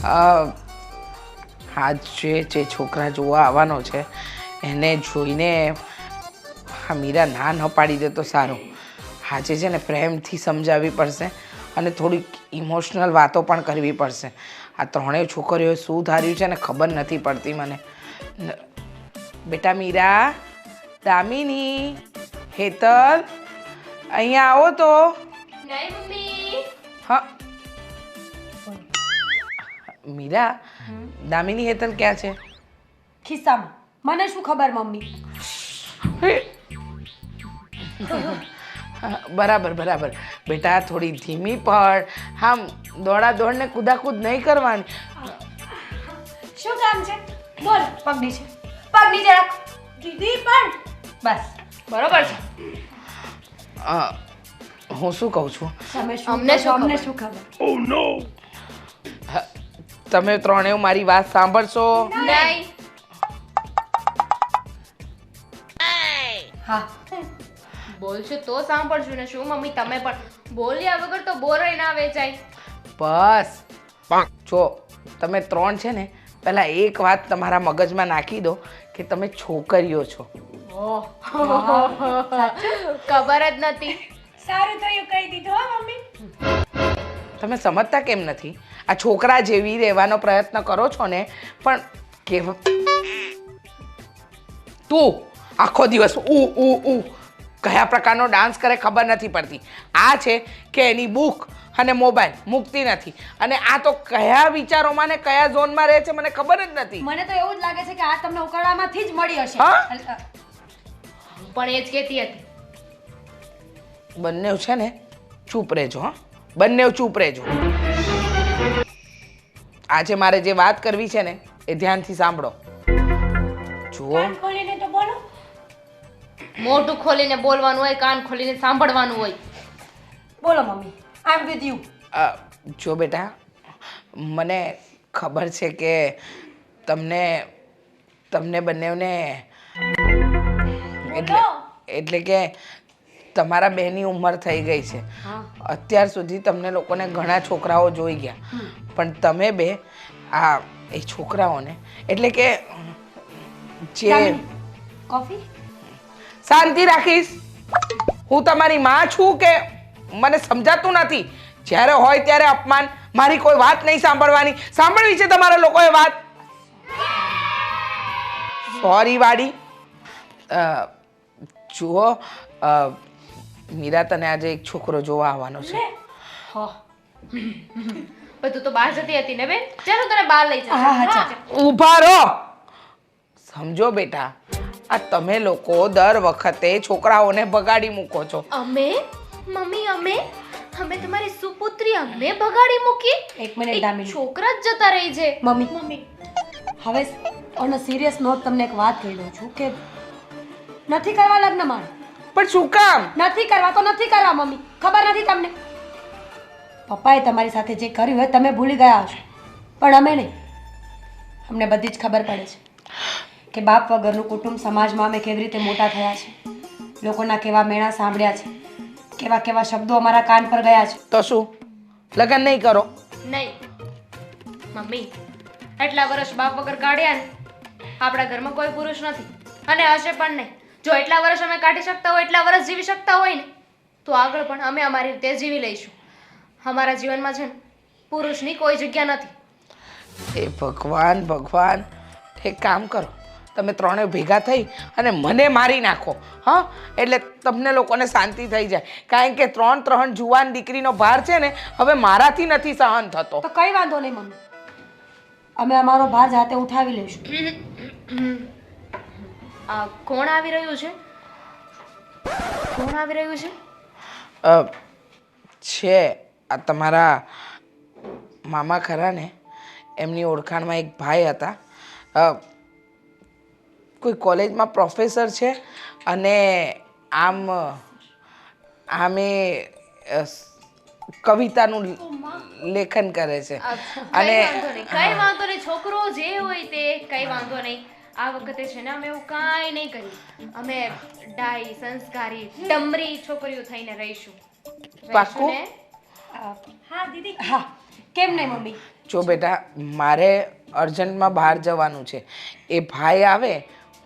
આ જે છોકરા જોવા આવવાનો છે એને જોઈને હા મીરા ના ન પાડી દે તો સારું. આજે છે ને પ્રેમથી સમજાવવી પડશે અને થોડીક ઇમોશનલ વાતો પણ કરવી પડશે. આ ત્રણેય છોકરીઓએ શું ધાર્યું છે ને ખબર નથી પડતી મને. બેટા મીરા, દામિની, હેતલ, અહીંયા આવો તો. નહીં મમ્મી. હા મીરા, દામિની હેતલ ક્યાં છે? ખિસ્સામાં. મને શું ખબર મમ્મી. બરાબર બરાબર બેટા, થોડી ધીમી પડ. આમ દોડા દોડને કુદાકૂદ નહીં કરવાની. શું કામ છે? બોલ. પગ નીચે. પગ નીચે રાખ. દીદી પણ. બસ. બરોબર છે. હું શું કહું છું, અમને શું ખબર? તમે ત્રણેય મારી વાત સાંભળશો? નહીં. હા. બોલશો તો સાંભળશું ને. શું મમ્મી તમે પણ બોલ્યા વગર તો બોરાય ના વેચાય. બસ જો તમે ત્રણ છે ને પહેલા એક વાત તમારા મગજમાં નાખી દો કે તમે છોકરીઓ છો. ખબર જ નથી. સારું થયું કહી દીધું હો મમ્મી. તમે સમજતા કેમ નથી? આ છોકરા જેવી રહેવાનો પ્રયત્ન કરો છો ને પણ કે તું આખો દિવસ કયા પ્રકારનો ડાન્સ કરે ખબર નથી પડતી. આ છે કે એની બુક અને મોબાઈલ મૂકતી નથી અને આ તો કયા વિચારોમાં ને કયા ઝોનમાં રહે છે મને ખબર જ નથી. મને તો એવું જ લાગે છે કે આ તમને ઉકાળામાંથી જ મળી હશે. પણ એ જ કહેતી હતી. બંને છે ને ચૂપ રહેજો. હા બંને ચૂપ રહેજો. આજે મારે જે વાત કરવી છે ને એ ધ્યાનથી સાંભળો. જુઓ, ખોલીને તો બોલો. મોઢું ખોલીને બોલવાનું હોય, કાન ખોલીને સાંભળવાનું હોય. બોલો mummy. I am with you. જો બેટા, મને ખબર છે કે તમને બંનેને એટલે કે તમારા બેની ઉંમર થઈ ગઈ છે. અત્યાર સુધી તમને લોકોને ઘણા છોકરાઓ જોઈ ગયા પણ તમે બે એ છોકરાઓને એટલે કે જે કોફી. શાંતિ રાખીશ. હું તમારી માં છું કે મને સમજાતું નથી. જ્યારે હોય ત્યારે અપમાન, મારી કોઈ વાત નહીં સાંભળવાની. સાંભળવી છે તમારા લોકોએ વાત? સોરી વાડી. જુઓ મીરા, તને આજે એક છોકરો જોવા આવવાનો છે. બધું તો બહાર જતી હતી ને બેન. ચાલો તને બહાર લઈ જાઉં. ઊભા રહો. સમજો બેટા, આ તમે લોકો દર વખતે છોકરાઓને બગાડી મૂકો છો. અમે મમ્મી અમે તમારી સુપુત્રી અમે બગાડી મૂકી? એક મિનિટ દામિની. છોકરા જ જતા રહી છે. મમ્મી હવે ઓન અ સિરિયસ નોટ તમને એક વાત કહી દઉં છું કે નથી કરવા લગ્ન મારે. પણ શું કામ નથી કરવા? તો નથી કરવા મમ્મી. ખબર નથી તમને? પપ્પાએ તમારી સાથે જે કર્યું હોય તમે ભૂલી ગયા હશો પણ અમે નહીં. અમને બધી જ ખબર પડે છે કે બાપ વગરનું કુટુંબ સમાજમાં અમે કેવી રીતે મોટા થયા છે. લોકોના કેવા મેણા સાંભળ્યા છે, કેવા કેવા શબ્દો અમારા કાન પર ગયા છે. તો શું લગ્ન નહીં કરો? નહીં મમ્મી, એટલા વર્ષ બાપ વગર કાઢ્યા ને. આપણા ઘરમાં કોઈ પુરુષ નથી અને હશે પણ નહીં. જો એટલા વર્ષ અમે કાઢી શકતા હોય, એટલા વર્ષ જીવી શકતા હોય ને તો આગળ પણ અમે અમારી રીતે જીવી લઈશું. અમારા જીવનમાં છે ને પુરુષની કોઈ જગ્યા નથી. એ ભગવાન, એક કામ કરો, તમે ત્રણે ભેગા થઈ અને મને મારી નાખો. હા, એટલે તમને લોકોને શાંતિ થઈ જાય. કારણ કે ત્રણ જુવાન દીકરીનો ભાર છે ને હવે મારાથી નથી સહન થતો. તો કઈ વાંધો નહીં મમ્મી, અમે અમારો ભાર જાતે ઉઠાવી લઈશું. કોણ આવી રહ્યું છે? કોણ આવી રહ્યું છે? છે આ તમારા મામા ખરા ને, એમની ઓળખાણમાં એક ભાઈ હતા. કોઈ કોલેજમાં પ્રોફેસર છે અને આમે કવિતાનું લેખન કરે છે. અને કઈ વાંધો નહીં, છોકરો જે હોય તે કઈ વાંધો નહીં. આ વખતે છે ને અમે એવું કાંઈ નહીં કર્યું. અમે ડાઈ, સંસ્કારી, ડમરી છોકરીઓ થઈને રહીશું. પાક્કું? હા દીદી. હા, કેમ નહીં મમ્મી. જો બેટા મારે અર્જન્ટમાં બહાર જવાનું છે. એ ભાઈ આવે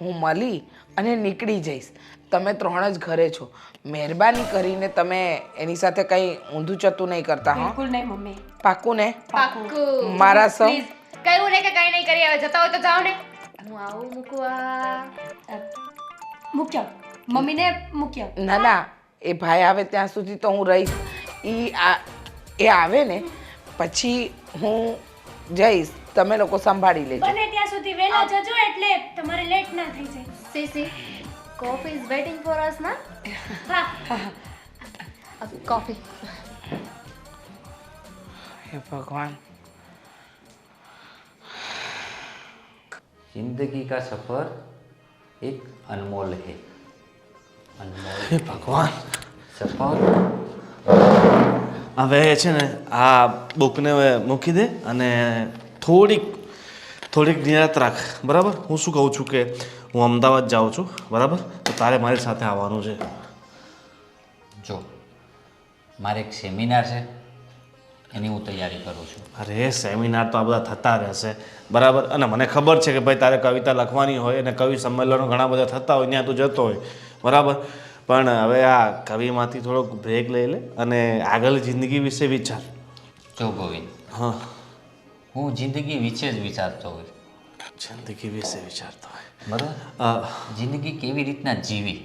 હું મળી અને નીકળી જઈશ. તમે 3 જ ઘરે છો. મહેરબાની કરીને તમે એની સાથે કંઈ ઊંધું ચતું નહીં કરતા હો. બિલકુલ નહીં મમ્મી. પાક્કું ને? પાક્કું. મારા સૌ પ્લીઝ કહ્યું ને કે કઈ નહીં કરી હવે જતા હોય તો જાઓ ને. હું આવું મૂકવા. મૂક્યો મમ્મીને મૂક્યો. ના ના એ ભાઈ આવે ત્યાં સુધી તો હું રહીશ. એ આવે ને પછી હું જઈશ. તમે લોકો સંભાળી લેજો. બને ત્યાં સુધી વહેલા જજો એટલે તમારે લેટ ના થઈ જાય. સીસી coffee is waiting for us ના. હા કોફી. હે ભગવાન. जिंदगी का सफर एक अनमोल है, अनमोल હે ભગવાન. सफर. હવે છે ને આ બુકને હવે મૂકી દે અને થોડીક નિરાત રાખ, બરાબર? હું શું કહું છું કે હું અમદાવાદ જાઉં છું, બરાબર? તો તારે મારી સાથે આવવાનું છે. જો મારે એક સેમિનાર છે એની હું તૈયારી કરું છું. અરે સેમિનાર તો આ બધા થતા રહેશે, બરાબર? અને મને ખબર છે કે ભાઈ તારે કવિતા લખવાની હોય અને કવિ સંમેલનો ઘણા બધા થતા હોય, ત્યાં તું જતો હોય, બરાબર? પણ હવે આ કવિમાંથી થોડોક બ્રેક લઈ લે અને આગળ જિંદગી વિશે વિચાર. જો ગોવિંદ, હા, હું જિંદગી વિશે જ વિચારતો હોય, જિંદગી વિશે વિચારતો હોય. બરાબર? જિંદગી કેવી રીતના જીવી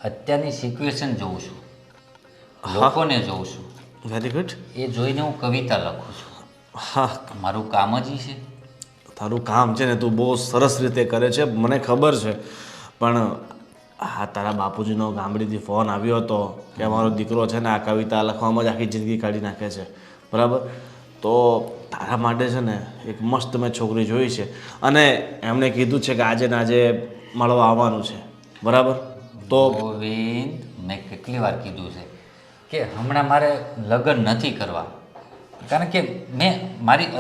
અત્યારની સિચ્યુએશન જોઉં છું, લોકોને જોઉં છું, વેરી ગુડ. એ જોઈને હું કવિતા લખું છું. હા, મારું કામ જ ઈ છે. તારું કામ છે ને તું બહુ સરસ રીતે કરે છે, મને ખબર છે. પણ હા, તારા બાપુજીનો ગામડીથી ફોન આવ્યો હતો કે અમારો દીકરો છે ને આ કવિતા લખવામાં જ આખી જિંદગી કાઢી નાખે છે, બરાબર? તો તારા માટે છે ને એક મસ્ત મેં છોકરી જોઈ છે અને એમણે કીધું છે કે આજે ને આજે મળવા આવવાનું છે, બરાબર? તો ગોવિંદ, મેં કેટલી વાર કીધું છે કે હમણાં મારે લગ્ન નથી કરવા, કારણ કે મેં મારી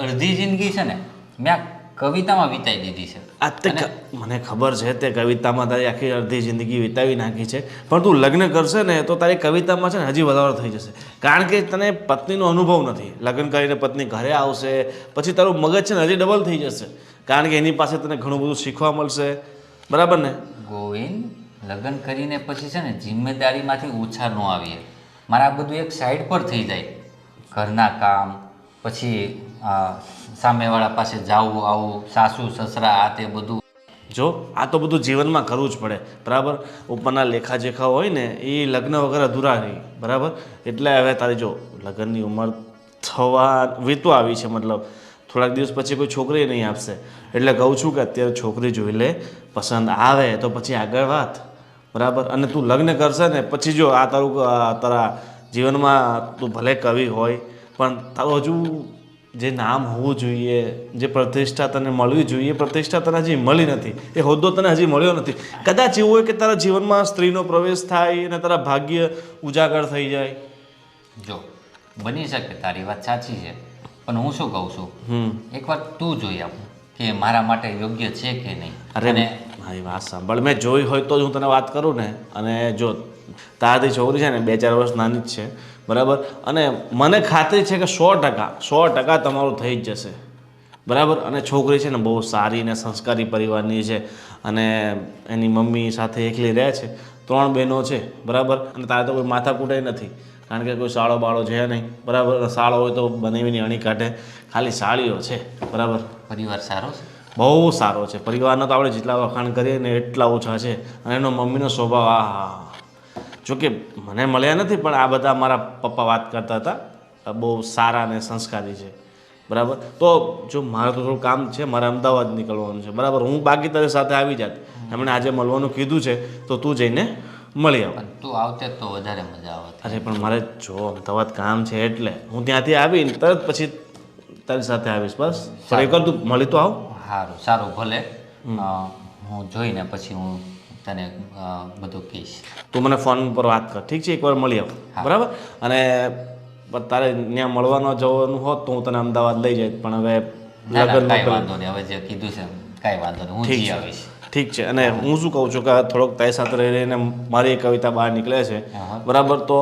અડધી જિંદગી છે ને મેં આ કવિતામાં વિતાવી દીધી છે. આ તે મને ખબર છે તે કવિતામાં તારી આખી અડધી જિંદગી વિતાવી નાખી છે, પણ તું લગ્ન કરશે ને તો તારી કવિતામાં છે ને હજી વધારો થઈ જશે, કારણ કે તને પત્નીનો અનુભવ નથી. લગ્ન કરીને પત્ની ઘરે આવશે પછી તારું મગજ છે ને હજી ડબલ થઈ જશે, કારણ કે એની પાસે તને ઘણું બધું શીખવા મળશે, બરાબર ને? ગોવિંદ, લગ્ન કરીને પછી છે ને જિમ્મેદારીમાંથી ઓછા ન આવીએ. મારે આ બધું એક સાઈડ પર થઈ જાય, ઘરના કામ, પછી સામેવાળા પાસે જાવું આવું, સાસુ સસરા, આ તે બધું. જો આ તો બધું જીવનમાં કરવું જ પડે, બરાબર? ઉપરના લેખાજેખા હોય ને એ લગ્ન વગર અધૂરા રહી, બરાબર? એટલે હવે તારી જો લગ્નની ઉંમર વીતવા આવી છે, મતલબ થોડાક દિવસ પછી કોઈ છોકરી નહીં આપશે, એટલે કહું છું કે અત્યારે છોકરી જોઈ લે, પસંદ આવે તો પછી આગળ વાત, બરાબર? અને તું લગ્ન કરશે ને પછી જો આ તારા જીવનમાં તું ભલે કવિ હોય પણ તારું હજુ જે નામ હોવું જોઈએ, જે પ્રતિષ્ઠા તને મળવી જોઈએ એ પ્રતિષ્ઠા તને હજી મળી નથી, એ હોદ્દો તને હજી મળ્યો નથી. કદાચ એવું હોય કે તારા જીવનમાં સ્ત્રીનો પ્રવેશ થાય અને તારા ભાગ્ય ઉજાગર થઈ જાય. જો બની શકે તારી વાત સાચી છે, પણ હું શું કહું છું, એકવાર તું જોઈ આપ કે મારા માટે યોગ્ય છે કે નહીં. અરે મારી વાત સાંભળ, મેં જોઈ હોય તો જ હું તને વાત કરું ને. અને જો તારાથી છોકરી છે ને 2-4 વર્ષ નાની જ છે, બરાબર? અને મને ખાતરી છે કે 100% તમારું થઈ જ જશે, બરાબર? અને છોકરી છે ને બહુ સારી અને સંસ્કારી પરિવારની છે અને એની મમ્મી સાથે એકલી રહે છે, 3 બહેનો છે, બરાબર? અને તારે તો કોઈ માથાકૂટાઈ નથી, કારણ કે કોઈ સાળો બાળો છે નહીં, બરાબર? સાળો હોય તો બનાવીને અણી કાઢે, ખાલી સાળીઓ છે, બરાબર? પરિવાર સારો છે, બહુ સારો છે. પરિવારનો તો આપણે જેટલા વખાણ કરીએ ને એટલા ઓછા છે. અને એનો મમ્મીનો સ્વભાવ આહા, જોકે મને મળ્યા નથી પણ આ બધા મારા પપ્પા વાત કરતા હતા, બહુ સારા અને સંસ્કારી છે, બરાબર? તો જો મારે તો થોડું કામ છે, મારે અમદાવાદ નીકળવાનું છે, બરાબર? હું બાકી તારી સાથે આવી જાત. એમણે આજે મળવાનું કીધું છે તો તું જઈને મળી આવ. પણ તું આવતે તો વધારે મજા આવે. અરે પણ મારે જો અમદાવાદ કામ છે એટલે હું ત્યાંથી આવીને તરત પછી તારી સાથે આવીશ, બસ. પણ એકવાર તું મળી તો આવ. સારું સારું, ભલે હું જોઈને પછી હું તને બધું કહીશ. તું મને ફોન પર વાત કર, ઠીક છે? એકવાર મળી આવ, બરાબર? અને તારે ત્યાં મળવાનો જવાનું હોત તો હું તને અમદાવાદ લઈ જાય, પણ હવે લગ્ન કાંઈ વાંધો નહીં, હવે જે કીધું છે કાંઈ વાંધો નહીં, હું જઈ આવીશ. ઠીક છે. અને હું શું કહું છું કે થોડોક તારી સાથે રહી રહીને મારી એક કવિતા બહાર નીકળે છે, બરાબર? તો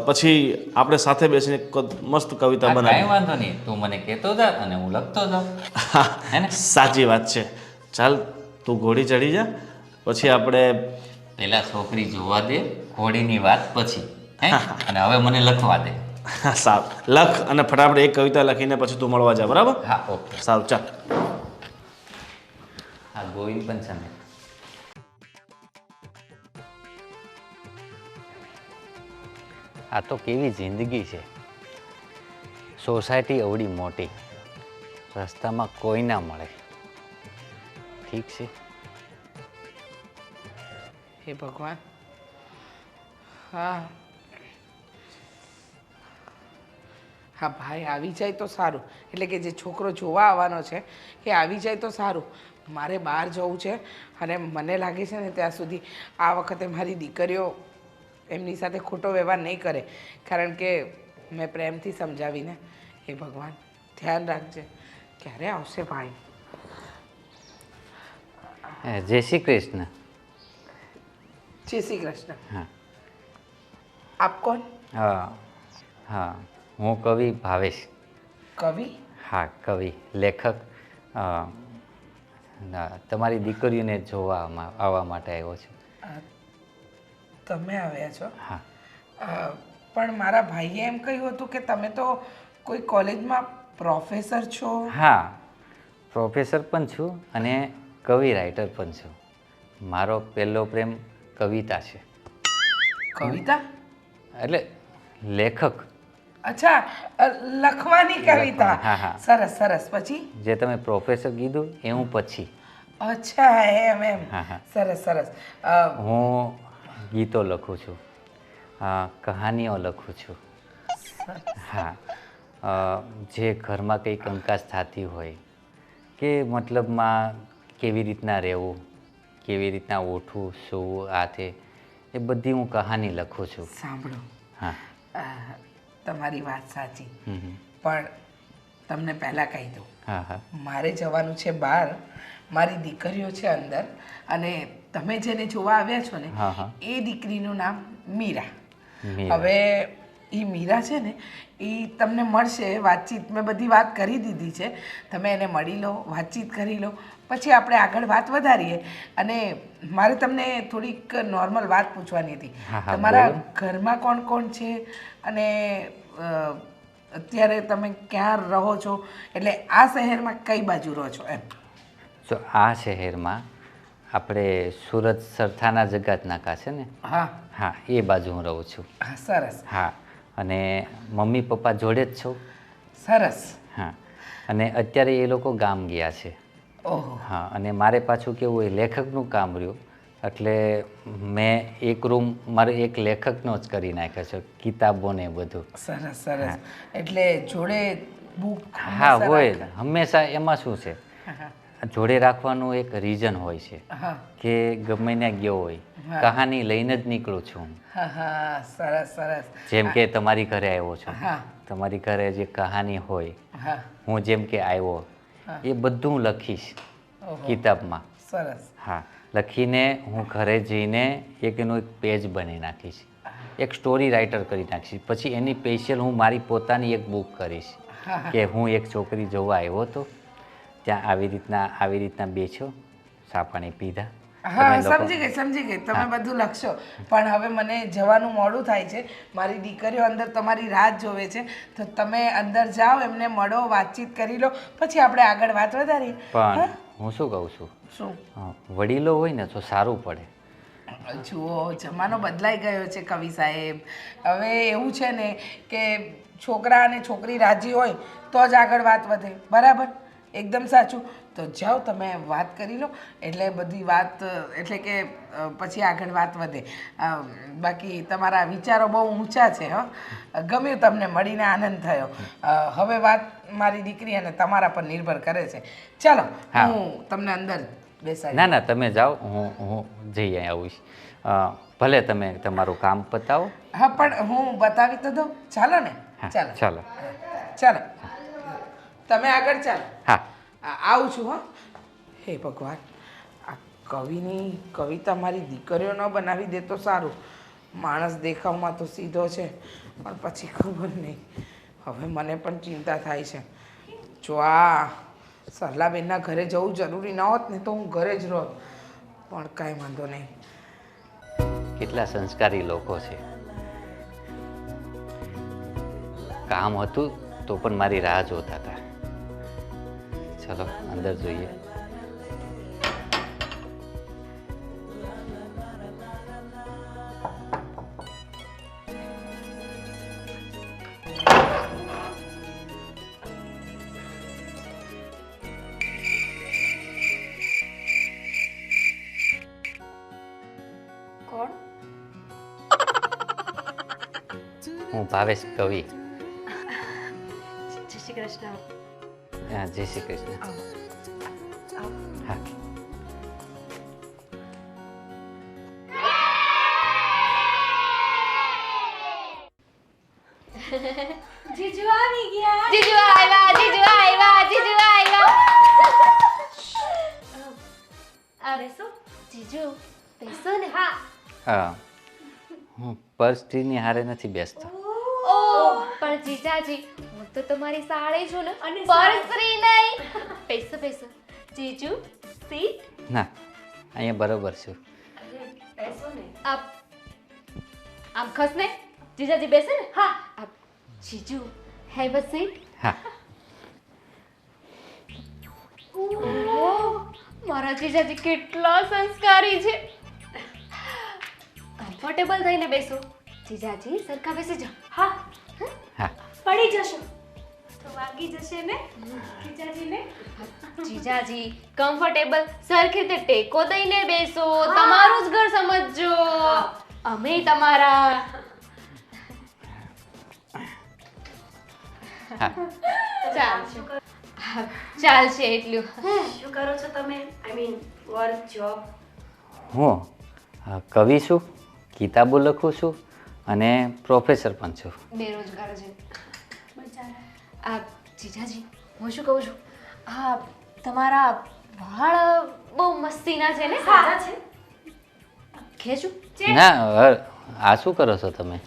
પછી આપણે સાથે બેસીને મસ્ત કવિતા કાંઈ બનાવી. વાંધો નહીં, તું મને કહેતો જા અને હું લખતો જાઉં. હે ને? સાચી વાત છે. ચાલ તું ઘોડી ચડી જા, પછી આપણે પેલા છોકરી જોવા દે, ઘોડીની વાત પછી. હે? અને હવે મને લખવા દે. સારું લખ, અને ફટાફટ એક કવિતા લખીને પછી તું મળવા જા, બરાબર? હા, ઓકે. સારું ચાલ. હા, ગોવિંદ પણ છે ને. આ તો કેવી જિંદગી છે. સોસાયટી અવડી મોટી, રસ્તામાં કોઈ ના મળે. ઠીક છે. હે ભગવાન. હા હા, ભાઈ આવી જાય તો સારું. એટલે કે જે છોકરો જોવા આવવાનો છે એ આવી જાય તો સારું. મારે બહાર જવું છે અને મને લાગે છે ને ત્યાં સુધી આ વખતે મારી દીકરીઓ એમની સાથે ખોટો વ્યવહાર નહીં કરે, કારણ કે મેં પ્રેમથી સમજાવીને. હે ભગવાન, ધ્યાન રાખજે. ક્યારે આવશે ભાઈ? જય શ્રી કૃષ્ણ. જય શ્રી કૃષ્ણ. હા આપ કોણ? હા હા, હું કવિ ભાવેશ. કવિ? હા, કવિ, લેખક. તમારી દીકરીઓને જોવા આવવા માટે આવ્યો છું. તમે આવ્યા છો? હા. પણ મારા ભાઈએ એમ કહ્યું હતું કે તમે તો કોઈ કોલેજમાં પ્રોફેસર છો. હા, પ્રોફેસર પણ છું અને કવિ રાઇટર પણ છું. મારો પહેલો પ્રેમ કવિતા છે. કવિતા? એટલે લેખક. અચ્છા, લખવાની કવિતા. હા, હા. સરસ સરસ. પછી? જે તમે પ્રોફેસર કીધું એ હું પછી. અચ્છા, એમ એમ. હા, હા. સરસ સરસ. હું ગીતો લખું છું, કહાનીઓ લખું છું. હા, જે ઘરમાં કંઈ કંકાસ થતી હોય કે મતલબમાં કેવી રીતના રહેવું, કેવી રીતના ઉઠવું, સૂવું, આ તે, એ બધી હું કહાની લખું છું. સાંભળો, હા. તમારી વાત સાચી, હમ. પણ તમને પહેલાં કહી દઉં, હા હા. મારે જવાનું છે બહાર. મારી દીકરીઓ છે અંદર, અને તમે જેને જોવા આવ્યા છો ને હા, હા. એ દીકરીનું નામ મીરા. મીરા. હવે એ મીરા છે ને એ તમને મળશે. વાતચીત મેં બધી વાત કરી દીધી છે. તમે એને મળી લો, વાતચીત કરી લો, પછી આપણે આગળ વાત વધારીએ. અને મારે તમને થોડીક નોર્મલ વાત પૂછવાની હતી. હા, હા, તમારા બોલો. ઘરમાં કોણ કોણ છે, અને અત્યારે તમે ક્યાં રહો છો, એટલે આ શહેરમાં કઈ બાજુ રહો છો એમ? તો આ શહેરમાં આપણે સુરત સરથાના જગાત નાકા છે ને, હા હા, એ બાજુ હું રહું છું. હા, સરસ હા, અને મમ્મી પપ્પા જોડે જ છું. સરસ. હા, અને અત્યારે એ લોકો ગામ ગયા છે. ઓહો. હા, અને મારે પાછું કેવું હોય, લેખકનું કામ રહ્યું, એટલે મેં એક રૂમ મારે એક લેખકનો જ કરી નાખ્યો છે, કિતાબો ને બધું. સરસ સરસ. એટલે જોડે બુક હા, હોય ને. હંમેશા એમાં શું છે, હા જોડે રાખવાનું એક રીઝન હોય છે હા કે ગમે ત્યાં ગયો હોય, હા. કહાની લઈને જ નીકળું છું હું. હા હા, સરસ સરસ. જેમ કે તમારી ઘરે આવ્યો છું, હા તમારી ઘરે જે કહાની હોય, હા. હું જેમ કે આવ્યો, હા. એ બધું હું લખીશ ઓહો. કિતાબમાં. સરસ. હા, લખીને હું ઘરે જઈને એક એનું એક પેજ બનાવી નાખીશ, એક સ્ટોરી રાઇટર કરી નાખીશ. પછી એની સ્પેશિયલ હું મારી પોતાની એક બુક કરીશ હા હા. કે હું એક છોકરી જોવા આવ્યો હતો, ત્યાં આવી રીતના બેઠો, ચા પાણી પીધા. હા, તમે લોકો- સમજી ગઈ. તમે હા. બધું લખશો, પણ હવે મને જવાનું મોડું થાય છે. મારી દીકરીઓ અંદર તમારી રાહ જોવે છે, તો તમે અંદર જાઓ, એમને મળો, વાતચીત કરી લો, પછી આપણે આગળ વાત વધારીએ. પણ હા? હું શું કહું છું, શું? વડીલો હોય ને તો સારું પડે. જુઓ, જમાનો બદલાઈ ગયો છે કવિ સાહેબ. હવે એવું છે ને કે છોકરા અને છોકરી રાજી હોય તો જ આગળ વાત વધે. બરાબર? એકદમ સાચું. તો જાઓ, તમે વાત કરી લો, એટલે બધી વાત, એટલે કે પછી આગળ વાત વધે. બાકી તમારા વિચારો બહુ ઊંચા છે. ગમ્યું, તમને મળીને આનંદ થયો. હવે વાત મારી દીકરી અને તમારા પર નિર્ભર કરે છે. ચાલો, હા. હું તમને અંદર બેસાડી. ના ના, તમે જાઓ, હું જઈ આવીશ. ભલે તમે તમારું કામ પતાવો. હા, પણ હું બતાવી તો દઉં. ચાલો ને? હા, ચાલો ચાલો. ચાલો, તમે આગળ ચાલો. હા. આવું છું. હા. હે ભગવાન, આ કવિની કવિતા મારી દીકરીઓ ન બનાવી દે તો સારું. માણસ દેખાવમાં તો સીધો છે પણ પછી ખબર નહીં. હવે મને પણ ચિંતા થાય છે. જો આ સરલાબેનના ઘરે જવું જરૂરી ન હોત ને તો હું ઘરે જ રહત, પણ કાંઈ વાંધો નહીં. કેટલા સંસ્કારી લોકો છે. કામ હતું તો પણ મારી રાહ જોતા હતા. ચલો અંદર જોઈએ. કોણ? હું ભાવેશ કવિ. જય શ્રી કૃષ્ણ. હા, જય શ્રી કૃષ્ણ. હા. જીજુ આવી ગયા. જીજુ આવ્યા, જીજુ આવ્યા, જીજુ આવ્યા. આ બેસો. જીજુ બેસો ને. હા. હા, હું પર્સની હારે નથી બેસતો. ઓ પણ જીજાજી, હું તો તમારી સાળી છું ને, પરસ્ત્રી નહીં. બેસો બેસો. જીજુ સીટ. ના, અહીંયા બરોબર છું. બેસો ને. આમ ખસ ને. જીજાજી બેસે ને. હા. જીજુ હેવ અ સીટ. હા. ઓહો, મારા જીજાજી કેટલા સંસ્કારી છે. કમ્ફર્ટેબલ થઈને બેસો. જીજાજી સરખા બેસી જાઓ. હા, હા. પડી જશો તો વાગી જશે ને જીજાજીને. જીજાજી કમ્ફર્ટેબલ સરખી રીતે ટેકો દઈને બેસો. તમારું જ ઘર સમજજો. અમે તમારા. હા. ચાલશે. ચાલશે એટલું. શું કરો છો તમે? I mean work, job? હું કવિ છું, કિતાબો લખું છું અને પ્રોફેસર પણ છું. બેરોજગાર છે. આ જીજાજી, હું શું કહું છું, આ તમારા વાળ બહુ મસ્તીના છે ને. સાચા છે? ખેંચું. ના, આ શું કરો છો તમે?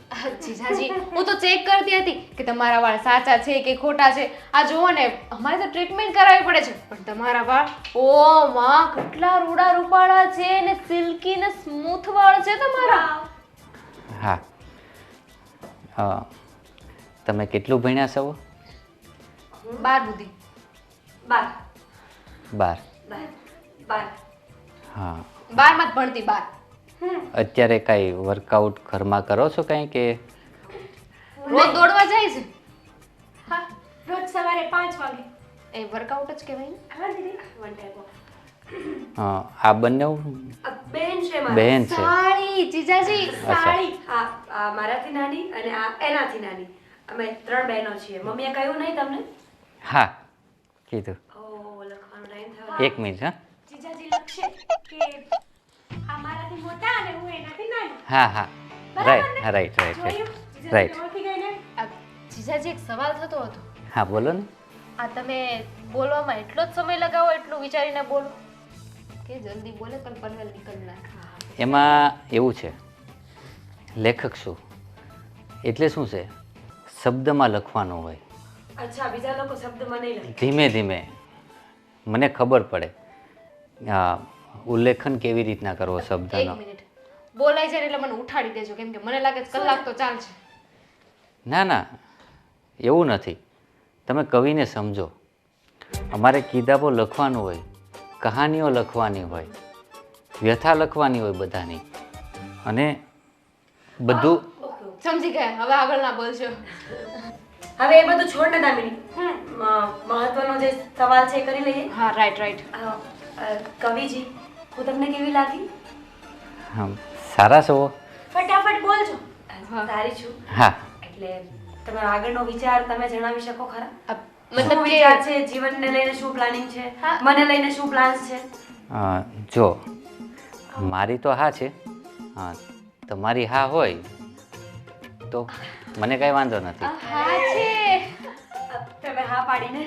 જીજાજી, હું તો ચેક કરતી હતી કે તમારા વાળ સાચા છે કે ખોટા છે. આ જુઓ ને, અમારે તો ટ્રીટમેન્ટ કરાવવી પડે છે, પણ તમારા વાળ, ઓ માં, કેટલા રૂડા રૂપાળા છે ને સિલ્કી ને સ્મૂથ વાળ છે તમારા. હા. તમે કેટલું ભણ્યા છો? 12 બુદ્ધિ. 12. 12. 12. હા. 12 માં જ ભણતી 12. અત્યારે કાંઈ વર્કઆઉટ ઘરમાં કરો છો કાંઈ કે? રોજ દોડવા જાય છે. હા, રોજ સવારે 5 વાગે. એ વર્કઆઉટ જ કહેવાય ને. હા દીદી. One type of. આ બંને આ બેન છે મારી. બહેન છે. સાળી જીજાજી. સાળી. આ મારાથી નાની અને આ એનાથી નાની. અમે 3 બહેનો છીએ. મમ્મીએ કહ્યું નહીં તમને? હા, કીધું. ઓ, લખવાનો ટાઈમ થયો. એક મિનિટ. હા. જીજાજી લખશે કે આ મારાથી મોટા અને હું એનાથી નાની. હા હા, રાઈટ રાઈટ રાઈટ જોયું? રાઈટ. જીજાજી ઓળખી ગઈ ને? આ જીજાજી એક સવાલ થતો હતો. હા, બોલો ને. આ તમે બોલવામાં એટલો જ સમય લગાવો એટલું વિચારીને બોલો કે જલ્દી બોલે પણ પનવેલ નીકળ નાખે. એમાં એવું છે, લેખક શું એટલે શું છે, શબ્દમાં લખવાનું હોય. અચ્છા, બીજા લોકો શબ્દમાં નહીં લખે. ધીમે ધીમે મને ખબર પડે ઉલ્લેખન કેવી રીતના કરવો એક શબ્દનો. મિનિટ બોલાઈ જાય ને એટલે મને ઉઠાડી દેજો, કેમ કે મને લાગે છે કલાક તો ચાલશે. ના ના, એવું નથી. તમે કવિને સમજો. અમારે કિતાબો લખવાનું હોય, કહાનીઓ લખવાની હોય, વ્યથા લખવાની હોય બધાની, અને બધું. સમજી ગયા, હવે આગળ ના બોલશો. હવે એ બધું છોડ ને દામિની. મહત્વનો જે સવાલ છે એ કરી લઈએ. હા, રાઈટ રાઈટ. કવિજી, હું તમને કેવી લાગી? સારા છો? ફટાફટ બોલજો. સારી છું. હા. એટલે તમારો આગળનો વિચાર તમે જણાવી શકો ખરા? મતલબ શું કે વિચાર છે? જીવનને લઈને શું પ્લાનિંગ છે? મને લઈને શું પ્લાન્સ છે? જો મારી તો હા છે. હા, તમારી હા હોય તો મને કાંઈ વાંધો નથી. હા છે. તમે હા પાડીને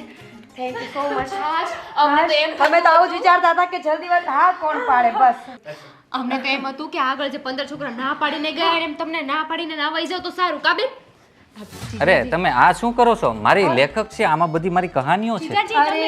થેન્ક યુ સો મચ. હા જ. અમને તો એમ તમે તો આવું જ વિચારતા હતા કે જલ્દી વાત હા કોણ પાડે, બસ. અમને તો એમ હતું કે આગળ જે 15 છોકરા ના પાડીને ગયા એમ તમને ના પાડીને ના વહી જાવ તો સારું કાબે. અરે તમે આ શું કરો છો? મારી લેખક છે, આમાં બધી મારી કહાનીઓ છે. અરે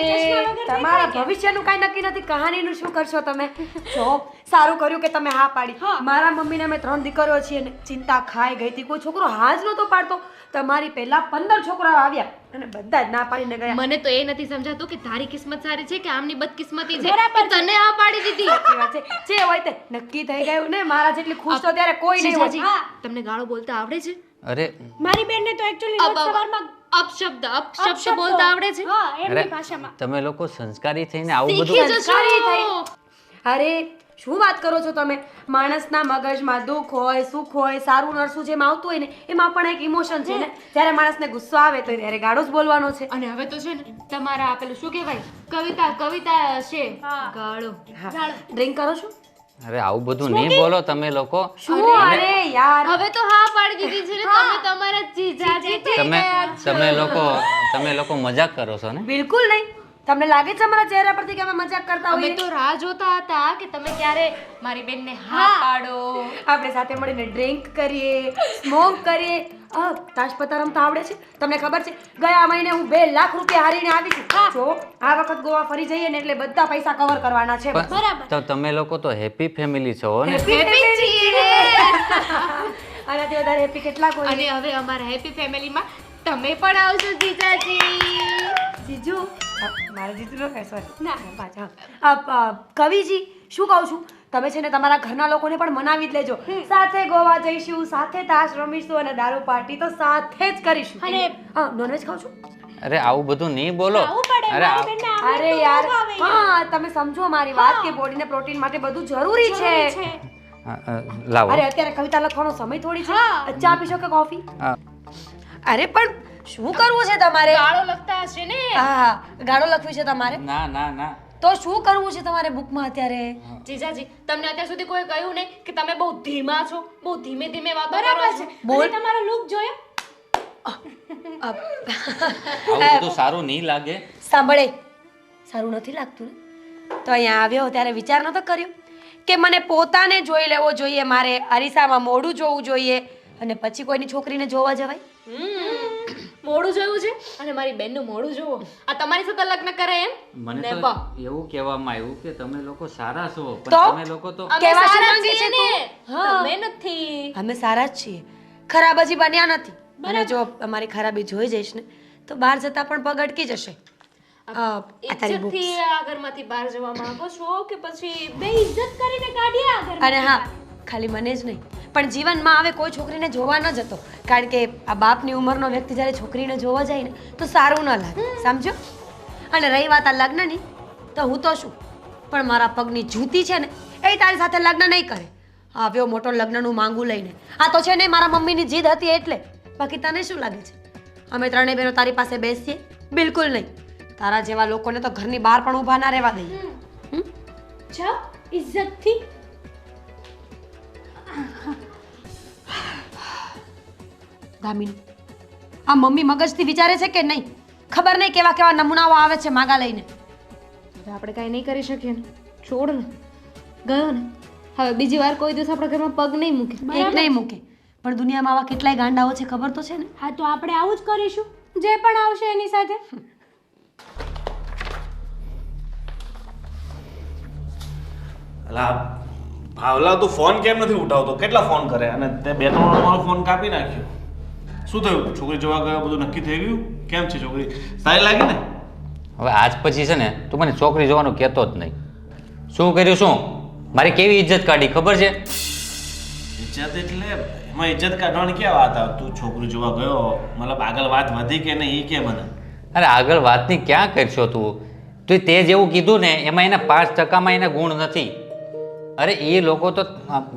તમારા ભવિષ્યનું કાંઈ નક્કી નથી, કહાનીનું શું કરશો તમે? જો સારું કર્યું કે તમે હા પાડી. મારા મમ્મીને અમે 3 દીકરીઓ છીએ ને ચિંતા ખાઈ ગઈ હતી, કોઈ છોકરો હા જ નહોતો પાડતો. તમારી પહેલા 15 છોકરાઓ આવ્યા અને બધા જ ના પાડીને ગયા. મને તો એ નથી સમજાતું કે તારી કિસ્મત સારી છે કે આમની બદકિસ્મતી છે કે તને આ પાડી દીધી. સાચી વાત છે, જે હોય તે નક્કી થઈ ગયું ને. મારા જેટલી ખુશ તો ત્યારે કોઈ નહીં હોય. જીજાજી, તમને ગાળો બોલતા આવડે છે? અરે મારી બેનને તો એકચ્યુઅલી રોજ સવારમાં અપશબ્દ બોલતા આવડે છે? હા અરે એમની ભાષામાં. તમે લોકો સંસ્કારી થઈને આવું શીખી બધું જશો. અરે શું વાત કરો છો તમે? માણસના મગજમાં દુઃખ હોય, સુખ હોય, સારું નરસું જેમ આવતું હોય ને એમાં પણ એક ઇમોશન છે ને. જ્યારે માણસને ગુસ્સો આવે તો ત્યારે ગાળો જ બોલવાનો છે. અને હવે તો છે ને તમારા આપેલું શું કહેવાય કવિતા છે ગાળો. ડ્રિંક કરો છો? અરે આવું બધું નહીં બોલો તમે લોકો. શું? અરે યાર હવે તો હા પાડી દીધી છે ને તમે તમારા જીજાજી થઈ તમે ગયા છો. તમે લોકો મજાક કરો છો ને? બિલકુલ નહીં. તમને લાગે છે અમારા ચહેરા પરથી કે અમે મજાક કરતા અમે હોઈએ? તો રાહ જોતા હતા કે તમે ક્યારે મારી બેનને હા પાડો. આપણે સાથે મળીને ડ્રિંક કરીએ, સ્મોક કરીએ. તાશ પત્તા રમતા આવડે છે? તમને ખબર છે ગયા મહિને હું 2 લાખ રૂપિયા હારીને આવી છું. જો આ વખત ગોવા ફરી જઈએ ને એટલે બધા પૈસા કવર કરવાના છે. પણ તો તમે લોકો તો હેપી ફેમિલી છો ને? હેપી છીએ. આનાથી વધારે હેપી કેટલા કોઈ? અને હવે અમારા હેપી ફેમિલીમાં તમે પણ આવશો જીજાજી. જીજુ મારા જીજુ નો કહે સોરી ના પાછા કવિજી શું કહું છું, તમે છે ને તમારા ઘરના લોકોને પણ મનાવી જ લેજો. સાથે ગોવા જઈશું, સાથે તાશ રમીશું અને દારૂ પાર્ટી તો સાથે જ કરીશું. અને નોનવેજ ખાવ છું? અરે આવું બધું નહીં બોલો. આવું પડે અરે મારી બેનને આમને અરે તો યાર બહુ ભાવે હા તમે સમજો મારી વાત કે બોડીને પ્રોટીન માટે બધું જરૂરી છે. લાવો. અરે અત્યારે કવિતા લખવાનો સમય થોડી છે. ચા પીશો કે કોફી? હા. અરે પણ શું કરવું છે તમારે? ગાળો લખતા હશે ને? હા ગાળો લખવી છે તમારે? ના ના ના. તો શું કરવું છે તમારે બુકમાં અત્યારે? જીજાજી તમને અત્યાર સુધી કોઈ કહ્યું નહીં કે તમે બહુ ધીમા છો, બહુ ધીમે ધીમે વાતો બરાબર કરો છે. છો? બોલ. અને તમારો લુક જોયો? આવું બધું સારું નહીં લાગે. સાંભળે સારું નથી લાગતું ને? તો અહીંયા આવ્યો ત્યારે વિચાર નતો કર્યો કે મને પોતાને જોઈ લેવો જોઈએ, મારે અરીસામાં મોઢું જોવું જોઈએ અને પછી કોઈની છોકરીને જોવા જવાય? મોઢું જોયું છે અને મારી બેનનું મોઢું જોવો. આ તમારી સાથે લગ્ન કરે એમ? મને ને તો વાહ. એવું કહેવામાં આવ્યું કે તમે લોકો સારા છો, તો? પણ તમે લોકો તો અમે કેવા શું સારા માંગે છીએ છે ને? તું? હા. તમે નથી. અમે સારા જ છીએ, ખરાબ હજી બન્યા નથી. અને જો અમારી ખરાબી જોઈ જઈશ ને તો બહાર જતા પણ પગ અટકી જશે. આ તારી books. ઇજ્જતથી આ ઘરમાંથી બહાર જવા માંગો છો કે પછી બે ઇજ્જત કરીને કાઢ્યા આ ઘરમાંથી. અને હા ખાલી મને જ નહીં પણ જીવનમાં હવે કોઈ છોકરીને જોવા ન જતો, કારણ કે આ બાપની ઉંમરનો વ્યક્તિ જ્યારે છોકરીને જોવા જાય ને તો સારું ન લાગે, સમજો? અને રહી વાત આ લગ્નની, તો હું તો શું પણ મારા પગની જૂતી છે ને એ તારી સાથે લગ્ન નહીં કરે. આવ્યો મોટો લગ્નનું માંગુ લઈને. આ તો છે ને મારા મમ્મીની જીદ હતી એટલે. બાકી તને શું લાગે છે અમે 3 બહેનો તારી પાસે બેસીએ? બિલકુલ નહીં. તારા જેવા લોકોને તો ઘરની બહાર પણ ઊભા ના રહેવા દઈએ. જાઓ ઇજ્જતથી. દામિની આ મમ્મી મગજથી વિચારે છે કે નહીં ખબર નહીં કેવા કેવા નમૂનાઓ આવે છે માગા લઈને. હવે આપણે કાંઈ નહીં કરી શકીએ ને. છોડ ને, ગયો ને. હવે બીજી વાર કોઈ દિવસ આપણા ઘરમાં પગ નહીં મૂકે. એક નહીં મૂકે પણ દુનિયામાં આવા કેટલાય ગાંડાઓ છે ખબર તો છે ને? હા તો આપણે આવું જ કરીશું, જે પણ આવશે એની સાથે. અલા ભાવલા તું ફોન કેમ નથી ઉઠાવતો? કેટલા ફોન કરે અને તે 2-3 વાર મારો ફોન કાપી નાખ્યો. શું થયું? છોકરી જોવા ગયો બધું નક્કી થઈ ગયું? કેમ છે છોકરી? સારી લાગી ને? હવે આજ પછી છે ને તું મને છોકરી જોવાનું કહેતો જ નહીં. શું કર્યું? શું મારી કેવી ઇજ્જત કાઢી ખબર છે? ઇજ્જત એટલે એમાં ઇજ્જત કાઢવાની ક્યાં વાત આવે? તું છોકરી જોવા ગયો મતલબ આગળ વાત વધી કે નહીં એ કે મને? અરે આગળ વાતની ક્યાં કરશો તું? તે જેવું કીધું ને એમાં એના 5%માં એના ગુણ નથી. અરે એ લોકો તો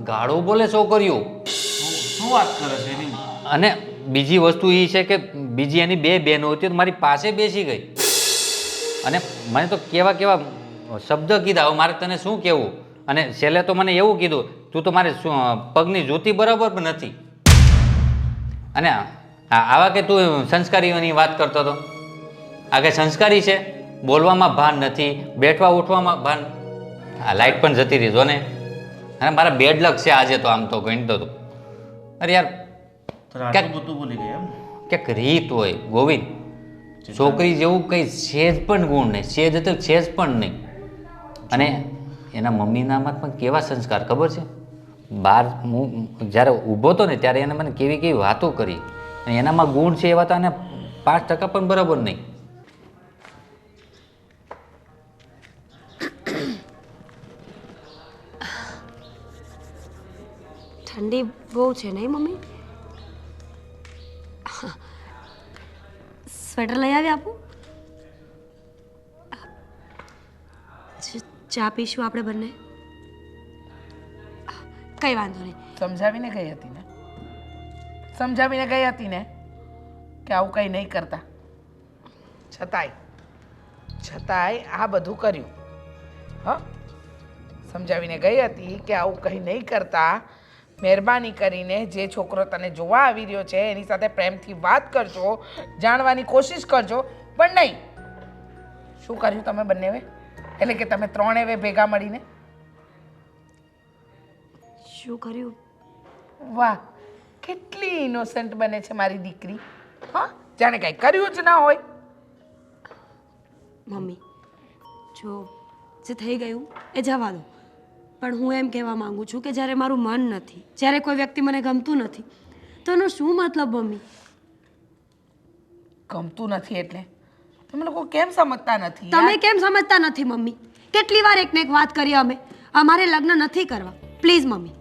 ગાળું બોલે છોકરીઓ. શું વાત કરે છે એની? અને બીજી વસ્તુ એ છે કે બીજી એની 2 બહેનો હતી તો મારી પાસે બેસી ગઈ અને મને તો કેવા કેવા શબ્દ કીધા. હવે મારે તને શું કહેવું? અને છેલ્લે તો મને એવું કીધું તું તો મારે પગની જૂતી બરાબર પણ નથી. અને આવા કે તું સંસ્કારીઓની વાત કરતો હતો. આ કે સંસ્કારી છે? બોલવામાં ભાન નથી, બેઠવા ઉઠવામાં ભાન. આ લાઈટ પણ જતી રહી જો ને. અને મારા બેડ લક છે આજે તો આમ તો ગણતો હતો. અરે યાર તો આટલું બધું ભૂલી ગઈ એમ? ક્યાંક રીત હોય ગોવિંદ, છોકરી જેવું કંઈ સેજ પણ ગુણ નહીં, સેજ તો સેજ પણ નહીં. અને એના મમ્મીનામાં પણ કેવા સંસ્કાર ખબર છે? બહાર હું જ્યારે ઊભો હતો ને ત્યારે એને મને કેવી કેવી વાતો કરી, અને એનામાં ગુણ છે એવા તો આને 5% પણ બરાબર નહીં. ઠંડી બહુ છે નહીં મમ્મી? સ્વેટર લઈ આવી આપું? ચા પીશું આપણે બંને? કઈ વાંધો નહીં. સમજાવીને ગઈ હતી ને, સમજાવીને ગઈ હતી ને કે આવું કંઈ નહીં કરતા. છતાંય આ બધું કર્યું. હા, સમજાવીને ગઈ હતી કે આવું કંઈ નહીં કરતા. મહેરબાની કરીને જે છોકરો તને જોવા આવી રહ્યો છે એની સાથે પ્રેમથી વાત કરજો, જાણવાની કોશિશ કરજો, પણ નહીં. શું કર્યું તમે બંનેવે? એટલે કે તમે ત્રણેવે ભેગા મળીને? શું કર્યું? વાહ, કેટલી ઇનોસન્ટ બને છે મારી દીકરી. હા, જાણે કંઈ કર્યું જ ના હોય. મમ્મી, જો જે થઈ ગયું એ જવા દો, પણ હું એમ કહેવા માંગુ છું કે જ્યારે મારું મન નથી, જ્યારે કોઈ વ્યક્તિ મને ગમતું નથી, તો એનો શું મતલબ મમ્મી? ગમતું નથી એટલે તમે લોકો કેમ સમજતા નથી? તમે કેમ સમજતા નથી મમ્મી? કેટલી વાર એકને એક વાત કરી અમે, અમારે લગ્ન નથી કરવા. પ્લીઝ મમ્મી,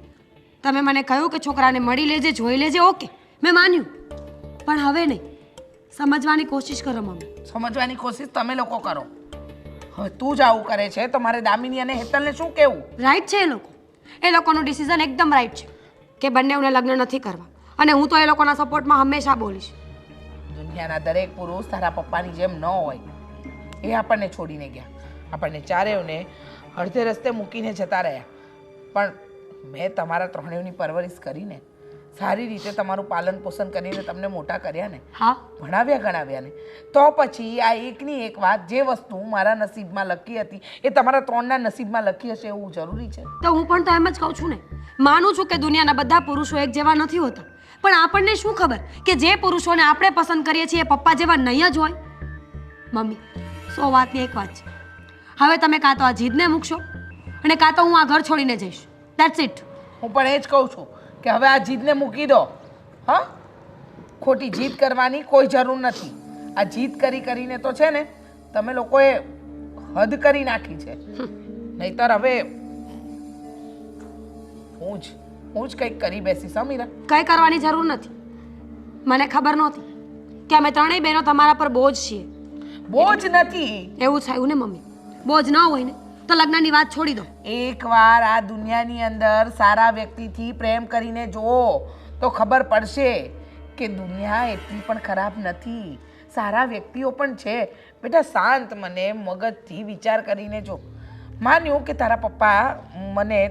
તમે મને કહ્યું કે છોકરાને મળી લેજે, જોઈ લેજે, ઓકે મેં માન્યું, પણ હવે નહીં. સમજવાની કોશિશ કરો મમ્મી. સમજવાની કોશિશ તમે લોકો કરો. હવે તું જ આવું કરે છે તો મારે દામિની અને હેતલને શું કહેવું? રાઈટ છે એ લોકોનું ડિસિઝન એકદમ રાઈટ છે કે બંનેઓને લગ્ન નથી કરવા, અને હું તો એ લોકોના સપોર્ટમાં હંમેશા બોલીશ. દુનિયાના દરેક પુરુષ તારા પપ્પાની જેમ ન હોય. એ આપણને છોડીને ગયા, આપણને ચારેયને અડધે રસ્તે મૂકીને જતા રહ્યા. પણ મેં તમારા ત્રણેયની પરવરિશ કરીને, સારી રીતે તમારું પાલન પોષણ કરીને તમને મોટા કર્યા ને, હા, ભણાવ્યા ગણાવ્યા ને, તો પછી આ એકની એક વાત, જે વસ્તુ મારા નસીબમાં લખી હતી એ તમારા ત્રણના નસીબમાં લખી હશે એવું જરૂરી છે? તો હું પણ તો એમ જ કહું છું ને, માનું છું કે દુનિયાના બધા પુરુષો એક જેવા નથી હોતા, પણ આપણને શું ખબર કે જે પુરુષોને આપણે પસંદ કરીએ છીએ એ પપ્પા જેવા નહીં જ હોય. મમ્મી, 100 વાતની એક વાત છે, હવે તમે કાં તો આ જીદને મૂકશો અને કાં તો હું આ ઘર છોડીને જઈશ. That's it. હું પણ એ જ કહું છું કે હવે આ જીદને મૂકી દો. હા, ખોટી જીદ કરવાની કોઈ જરૂર નથી. આ જીદ કરીને તો છે ને તમે લોકોએ હદ કરી નાખી છે. નહીતર હવે હું જ કંઈક કરી બેસીશ. મીરા, કંઈ કરવાની જરૂર નથી. મને ખબર નહોતી કે અમે ત્રણેય બહેનો તમારા પર બોજ છીએ. બોજ નથી. એવું થયું ને મમ્મી? બોજ ન હોય ને તો લગ્નની વાત છોડી દો. એકવાર આ દુનિયાની અંદર સારા વ્યક્તિથી પ્રેમ કરીને જુઓ તો ખબર પડશે કે દુનિયા એટલી પણ ખરાબ નથી. સારા વ્યક્તિઓ પણ છે. બેટા શાંત મને મગજથી વિચાર કરીને જો. માન્યું કે તારા પપ્પા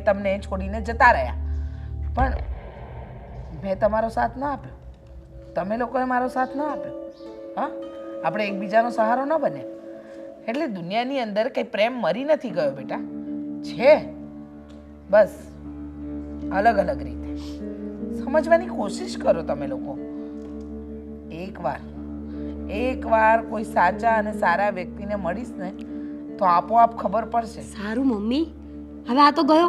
તમને છોડીને જતા રહ્યા, પણ મેં તમારો સાથ ન આપ્યો, તમે લોકોએ મારો સાથ ન આપ્યો. હા, આપણે એકબીજાનો સહારો ન બને. એટલે દુનિયાની અંદર કંઈ પ્રેમ મરી નથી ગયો બેટા, છે બસ અલગ અલગ રીતે. સમજવાની કોશિશ કરો તમે લોકો. એકવાર કોઈ સાચા અને સારા વ્યક્તિને મળીશ ને તો આપોઆપ ખબર પડશે. સારું મમ્મી, હવે આ તો ગયો,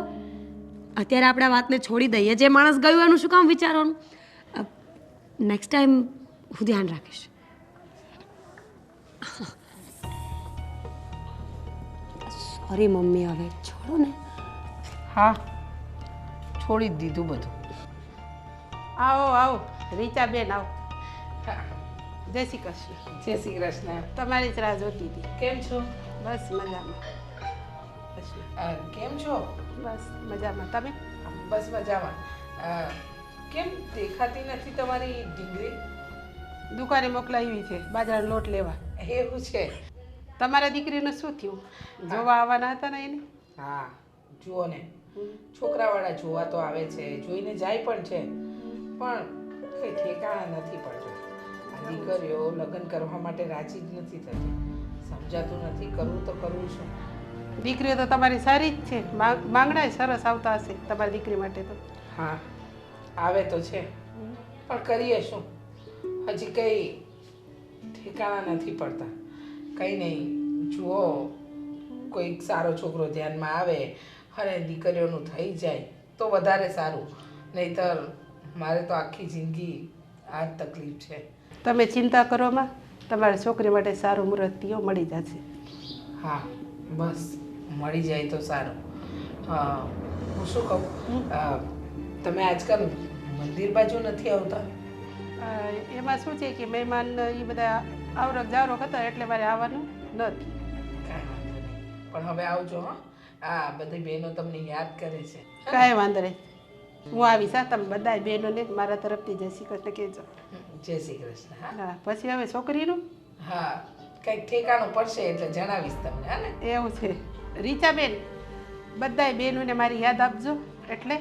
અત્યારે આપણે આ વાતને છોડી દઈએ. જે માણસ ગયું એનું શું કામ વિચારવાનું? નેક્સ્ટ ટાઈમ હું ધ્યાન રાખીશ. સોરી મમ્મી, હવે છોડો ને. હા, છોડી જ દીધું બધું. આવો રીચાબેન આવો. જય શ્રી કૃષ્ણ. જય શ્રી કૃષ્ણ. તમારી જ રાહ જોતી હતી. કેમ છો? બસ મજામાં. કેમ છો? બસ મજામાં. તમે? બસ મજામાં. કેમ દેખાતી નથી તમારી ઢીંગરી? દુકાને મોકલાવી છે બાજરાનો લોટ લેવા. એવું છે? તમારા દીકરીનું શું થયું? જોવા આવવાના હતા ને એને? હા, જુઓ ને, છોકરાવાળા જોવા તો આવે છે, જોઈને જાય પણ છે, પણ કંઈ ઠેકાણા નથી પડતું. આ દીકરીઓ લગ્ન કરવા માટે રાજી જ નથી થતી. સમજાતું નથી કરવું તો કરવું શું. દીકરીઓ તો તમારી સારી જ છે, માંગણાય સરસ આવતા હશે તમારી દીકરી માટે તો. હા આવે તો છે, પણ કરીએ શું? હજી કંઈ ઠેકાણા નથી પડતા. કંઈ નહીં, જુઓ કોઈક સારો છોકરો ધ્યાનમાં આવે અને દીકરીઓનું થઈ જાય તો વધારે સારું. નહીંતર મારે તો આખી જિંદગી આ જ તકલીફ છે. તમે ચિંતા કરો માં, તમારી છોકરી માટે સારું મુહૂર્તિઓ મળી જશે. હા બસ મળી જાય તો સારું. હું શું કહું, તમે આજકાલ મંદિર બાજુ નથી આવતા? એમાં શું છે કે મહેમાન એ બધા આવરક જાવરક હતા એટલે મારે આવવાનું નથી. કાંઈ વાંધો નહીં, પણ હવે આવજો. હા, આ બધી બહેનો તમને યાદ કરે છે. કાંઈ વાંધો નહીં, હું આવીશ. હા, તમે બધા બહેનોને મારા તરફથી જય શ્રી કૃષ્ણ કહેજો. જય શ્રી કૃષ્ણ. હા હા, પછી હવે છોકરીનું હા, કંઈક ઠેકાણું પડશે એટલે જણાવીશ તમને. હા ને? એવું છે. રીચાબેન, બધાય બહેનોને મારી યાદ આપજો. એટલે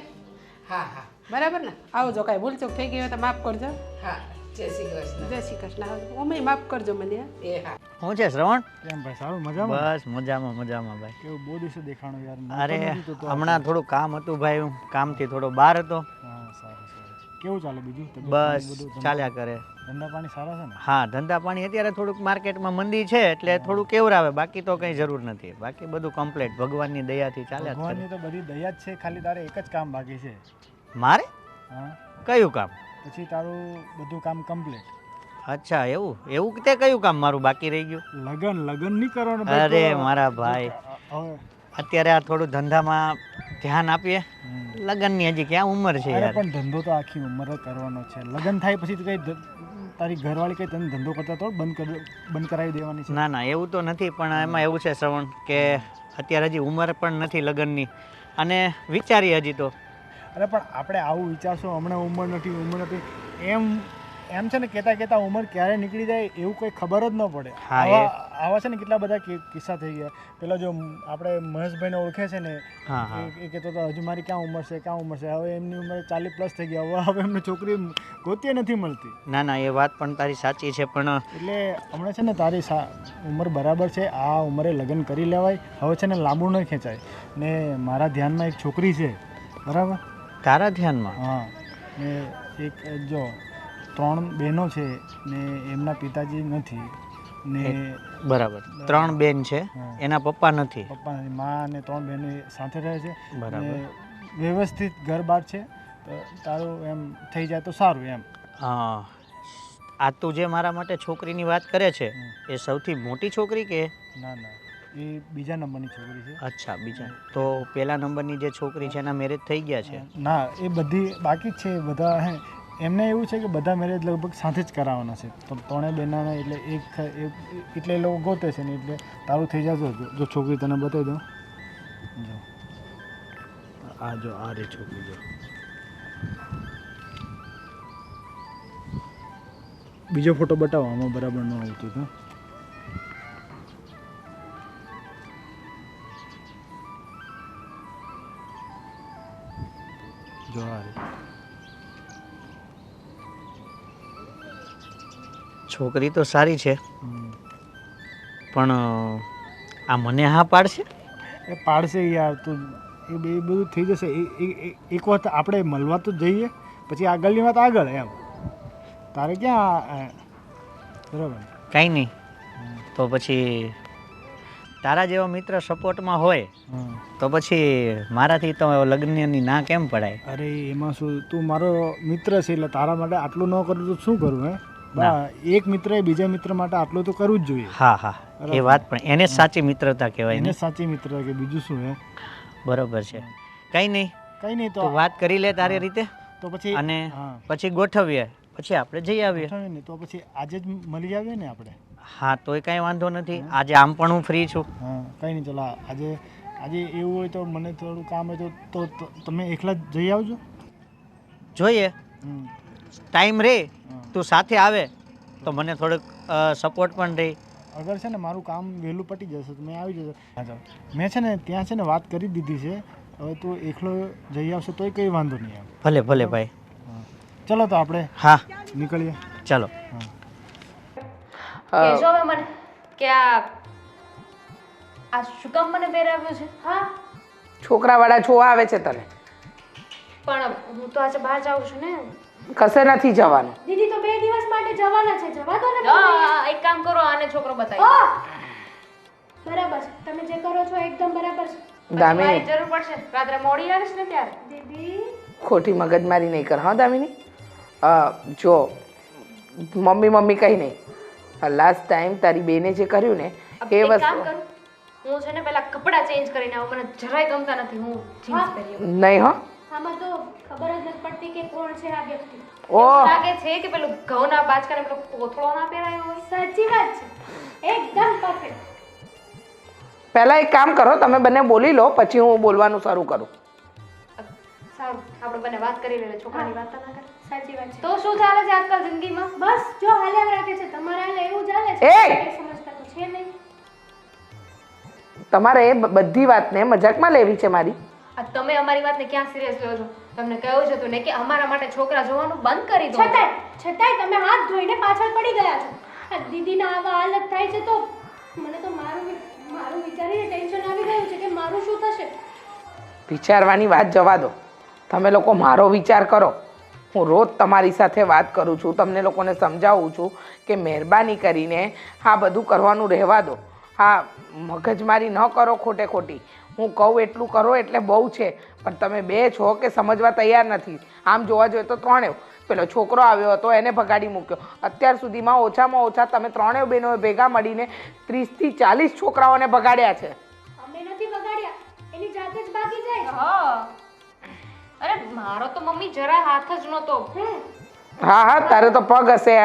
હા હા બરાબર ને? આવજો. કાંઈ ભૂલચૂક થઈ ગઈ હોય તો માફ કરજો. હા, જય શ્રી કૃષ્ણ. જય શ્રી કૃષ્ણ. આવજો. ઓમેય માફ કરજો મને. હા. એ હા. શું છે શ્રવણ? કેમ ભાઈ, સારું મજામાં? બસ મજામાં મજામાં ભાઈ. કેવું બહુ દિવસે દેખાણો યાર. અરે મળતો નથી તો હમણાં થોડું કામ હતું ભાઈ, હું કામથી થોડો બહાર હતો. હા, સારું સારું. કેવું ચાલે બીજું? તબિયત બસ પાણી બધું? ચાલ્યા કરે. ધંધા પાણી સારા છે ને? હા, ધંધા પાણી અત્યારે થોડુંક માર્કેટમાં મંદી છે એટલે થોડું કેવરાવે, બાકી તો કંઈ જરૂર નથી. બાકી બધું કમ્પ્લીટ ભગવાનની દયાથી ચાલ્યા જ ભગવાનની તો બધી દયા જ છે, ખાલી તારે એક જ કામ બાકી છે. કરે. મારે હા, કયું કામ? પછી તારું બધું કામ કમ્પ્લીટ. અચ્છા, એવું એવું તે કયું કામ મારું બાકી રહી ગયું? લગન નહીં કરવાનું અરે ભાઈ તો. મારા ભાઈ, હવે અત્યારે આ થોડું ધંધામાં ધ્યાન આપીએ. લગ્નની હજી ક્યાં ઉંમર છે અરે યાર. પણ ધંધો તો આખી ઉંમર જ કરવાનો છે. લગન થાય પછી તો કઈ તારી ઘરવાળી કઈ તને ધંધો કરતા તો બંધ કરાવી દેવાની છે? ના ના, એવું તો નથી, પણ એમાં એવું છે શ્રવણ કે અત્યારે હજી ઉંમર પણ નથી લગ્નની અને વિચારીએ હજી તો. અરે પણ આપણે આવું વિચારશો હમણાં ઉંમર નથી એમ છે ને, કહેતા ઉંમર ક્યારે નીકળી જાય એવું કંઈ ખબર જ ન પડે. હા, આવા છે ને કેટલા બધા કિસ્સા થઈ ગયા. પેલા જો આપણે મહેશભાઈને ઓળખે છે ને, હા હા, એ કહેતો હતો હજુ મારી ક્યાં ઉંમર છે. હવે એમની ઉંમર 40+ થઈ ગયા. હવે એમને છોકરી ગોતીએ નથી મળતી. ના ના, એ વાત પણ તારી સાચી છે, પણ એટલે હમણાં છે ને તારી ઉંમર બરાબર છે, આ ઉંમરે લગ્ન કરી લેવાય. હવે છે ને લાંબુ ન ખેંચાય. ને મારા ધ્યાનમાં એક છોકરી છે, બરાબર? તારા ધ્યાનમાં? હા, ને એક જો 3 બહેનો છે ને એમના પિતાજી નથી ને બરાબર. 3 બેન છે, હા. એના પપ્પા નથી. પપ્પા નથી. મા અને 3 બહેનો સાથે રહે છે. બરાબર. ને વ્યવસ્થિત ઘર બાર છે, તો તારું એમ થઈ જાય તો સારું એમ. હા, આ તું જે મારા માટે છોકરીની વાત કરે છે એ સૌથી મોટી છોકરી કે? ના ના, એ બીજા નંબરની છોકરી છે. અચ્છા, બીજા. તો પહેલા નંબરની જે છોકરી છે એના મેરેજ થઈ ગયા છે? ના, એ બધી બાકી જ છે બધા. હે, એમને એવું છે કે બધા મેરેજ લગભગ સાથે જ કરાવવાના છે. તો 3 બહેનોને એટલે એટલે એ લોકો ગોતે છે ને, એટલે તારું થઈ જશે. જો છોકરી તને બતાવી દઉં. જો આ રે છોકરી. જો બીજો ફોટો બતાવો, આમાં બરાબર ન આવતું તો. જો આ રે. છોકરી તો સારી છે, પણ આ મને હા પાડશે? એ પાડશે યાર. તો એ બધું થઈ જશે. એક વખત આપણે મળવા તો જઈએ, પછી આગળની વાત આગળ એમ. તારે ક્યાં બરાબર? કાંઈ નહીં, તો પછી તારા જેવા મિત્ર સપોર્ટમાં હોય તો પછી મારાથી તો લગ્નની ના કેમ પડાય? અરે એમાં શું, તું મારો મિત્ર છે એટલે તારા માટે આટલું ન કરું તો શું કરું? હે, એક મિત્રએ બીજા મિત્ર માટે આટલું તો કરવું જ જોઈએ. હા હા, એ વાત પણ એને જ સાચી મિત્રતા કહેવાય એને ને. સાચી મિત્ર કે બીજું શું? હે, બરોબર છે. કંઈ નહીં, કઈ નહીં. તું તો વાત કરી લે તારી રીતે તો પછી અને હા, પછી ગોઠવીએ, પછી આપણે જઈ આવીએ. ગોઠવીએ ને તો પછી આજે જ મળી આવીએ ને આપણે. હા, તોય કાંઈ વાંધો નથી. આજે આમ પણ હું ફ્રી છું. હા, કંઈ નહીં. ચલો આજે એવું હોય તો મને થોડું કામ હોય તો તમે એકલા જ જઈ આવજો. જોઈએ, હમ. ટાઈમ રે હા. તું સાથે આવે તો મને થોડુંક સપોર્ટ પણ રહે. અગર છે ને મારું કામ વહેલું પટી જશે તો મેં આવી જશે. હા, ચાલો. મેં છે ને ત્યાં છે ને વાત કરી દીધી છે. હવે તું એકલો જઈ આવશે તોય કંઈ વાંધો નહીં આવે. ભલે ભલે ભાઈ. ચલો તો આપણે હા, નીકળીએ. ચાલો. કહેજો હવે મને કે આ શું કામ મને પહેરાવ્યું છે? હા છોકરાવાળા જોવા આવે છે તને. પણ હું તો આજે બહાર જાઉં છું ને. કશે નથી જવાનું. દીદી તો 2 દિવસ માટે જવાના છે, જવા દો ને મમ્મી. એક કામ કરો, આને છોકરો બતાવી. હા બરાબર છે, તમે જે કરો છો એકદમ બરાબર છે. દામિની મારી જરૂર પડશે, રાત્રે મોડી આવીશ ને ત્યારે. દીદી ખોટી મગજમારી નહીં કર. હા દામિની, જો મમ્મી મમ્મી કંઈ નહીં. લાસ્ટ ટાઈમ તારી બેને જે કર્યું ને એ એક કામ વસ્તુ કરું, હું છે ને પેલા કપડાં ચેન્જ કરીને આવું, મને જરાય ગમતા નથી. હું જીન્સ પહેરી નહીં. હો આમાં તો ખબર જ નથી પડતી કે કોણ છે આ વ્યક્તિ. ઓહ લાગે છે કે પેલું ઘઉંના બાજકાને પેલો કોથળો ના પહેરાયો હોય. સાચી વાત છે, એકદમ પરફેક્ટ. પહેલાં એક કામ કરો, તમે બંને બોલી લો, પછી હું બોલવાનું શરૂ કરું. સારું, આપણે બંને વાત કરી લઈએ, છોકરાની વાત ના કરે. સાચી વાત છે. તો શું ચાલે છે આજકાલ જિંદગીમાં? બસ જો હાલ્યા રાખે છે, તમારા હાલે એવું ચાલે છે. એ! કંઈ સમજતા તો છે નહીં. તમારે એ બધી વાતને મજાકમાં લેવી છે મારી? આ તમે અમારી વાતને ક્યાં સિરિયસ લો છો? તમને કહ્યું છે તું ને કે અમારા માટે છોકરા જોવાનું બંધ કરી દો. છતાંય તમે હાથ ધોઈને પાછળ પડી ગયા છો. આ દીદીના આવા હાલત થાય છે તો મને તો મારું વિચારીને ટેન્શન આવી ગયું છે કે મારું શું થશે. વિચારવાની વાત જવા દો. તમે લોકો મારો વિચાર કરો. હું રોજ તમારી સાથે વાત કરું છું, તમને લોકોને સમજાવું છું કે મહેરબાની કરીને આ બધું કરવાનું રહેવા દો. હા, મગજમારી ન કરો ખોટે ખોટી. હું કહું એટલું કરો એટલે બહુ છે, પણ તમે બે છો કે સમજવા તૈયાર નથી. આમ જોવા જોઈએ તો ત્રણેય. પેલો છોકરો આવ્યો હતો એને ભગાડી મૂક્યો. અત્યાર સુધીમાં ઓછામાં ઓછા તમે ત્રણેય બહેનોએ ભેગા મળીને 30 થી 40 છોકરાઓને ભગાડ્યા છે. અમે નથી બગાડ્યા, એની જાતે જ ભાગી જાય છે. હા, અરે મારો તો મમ્મી જરા હાથ જ નહોતો. હા હા, તારે તો પગ હશે,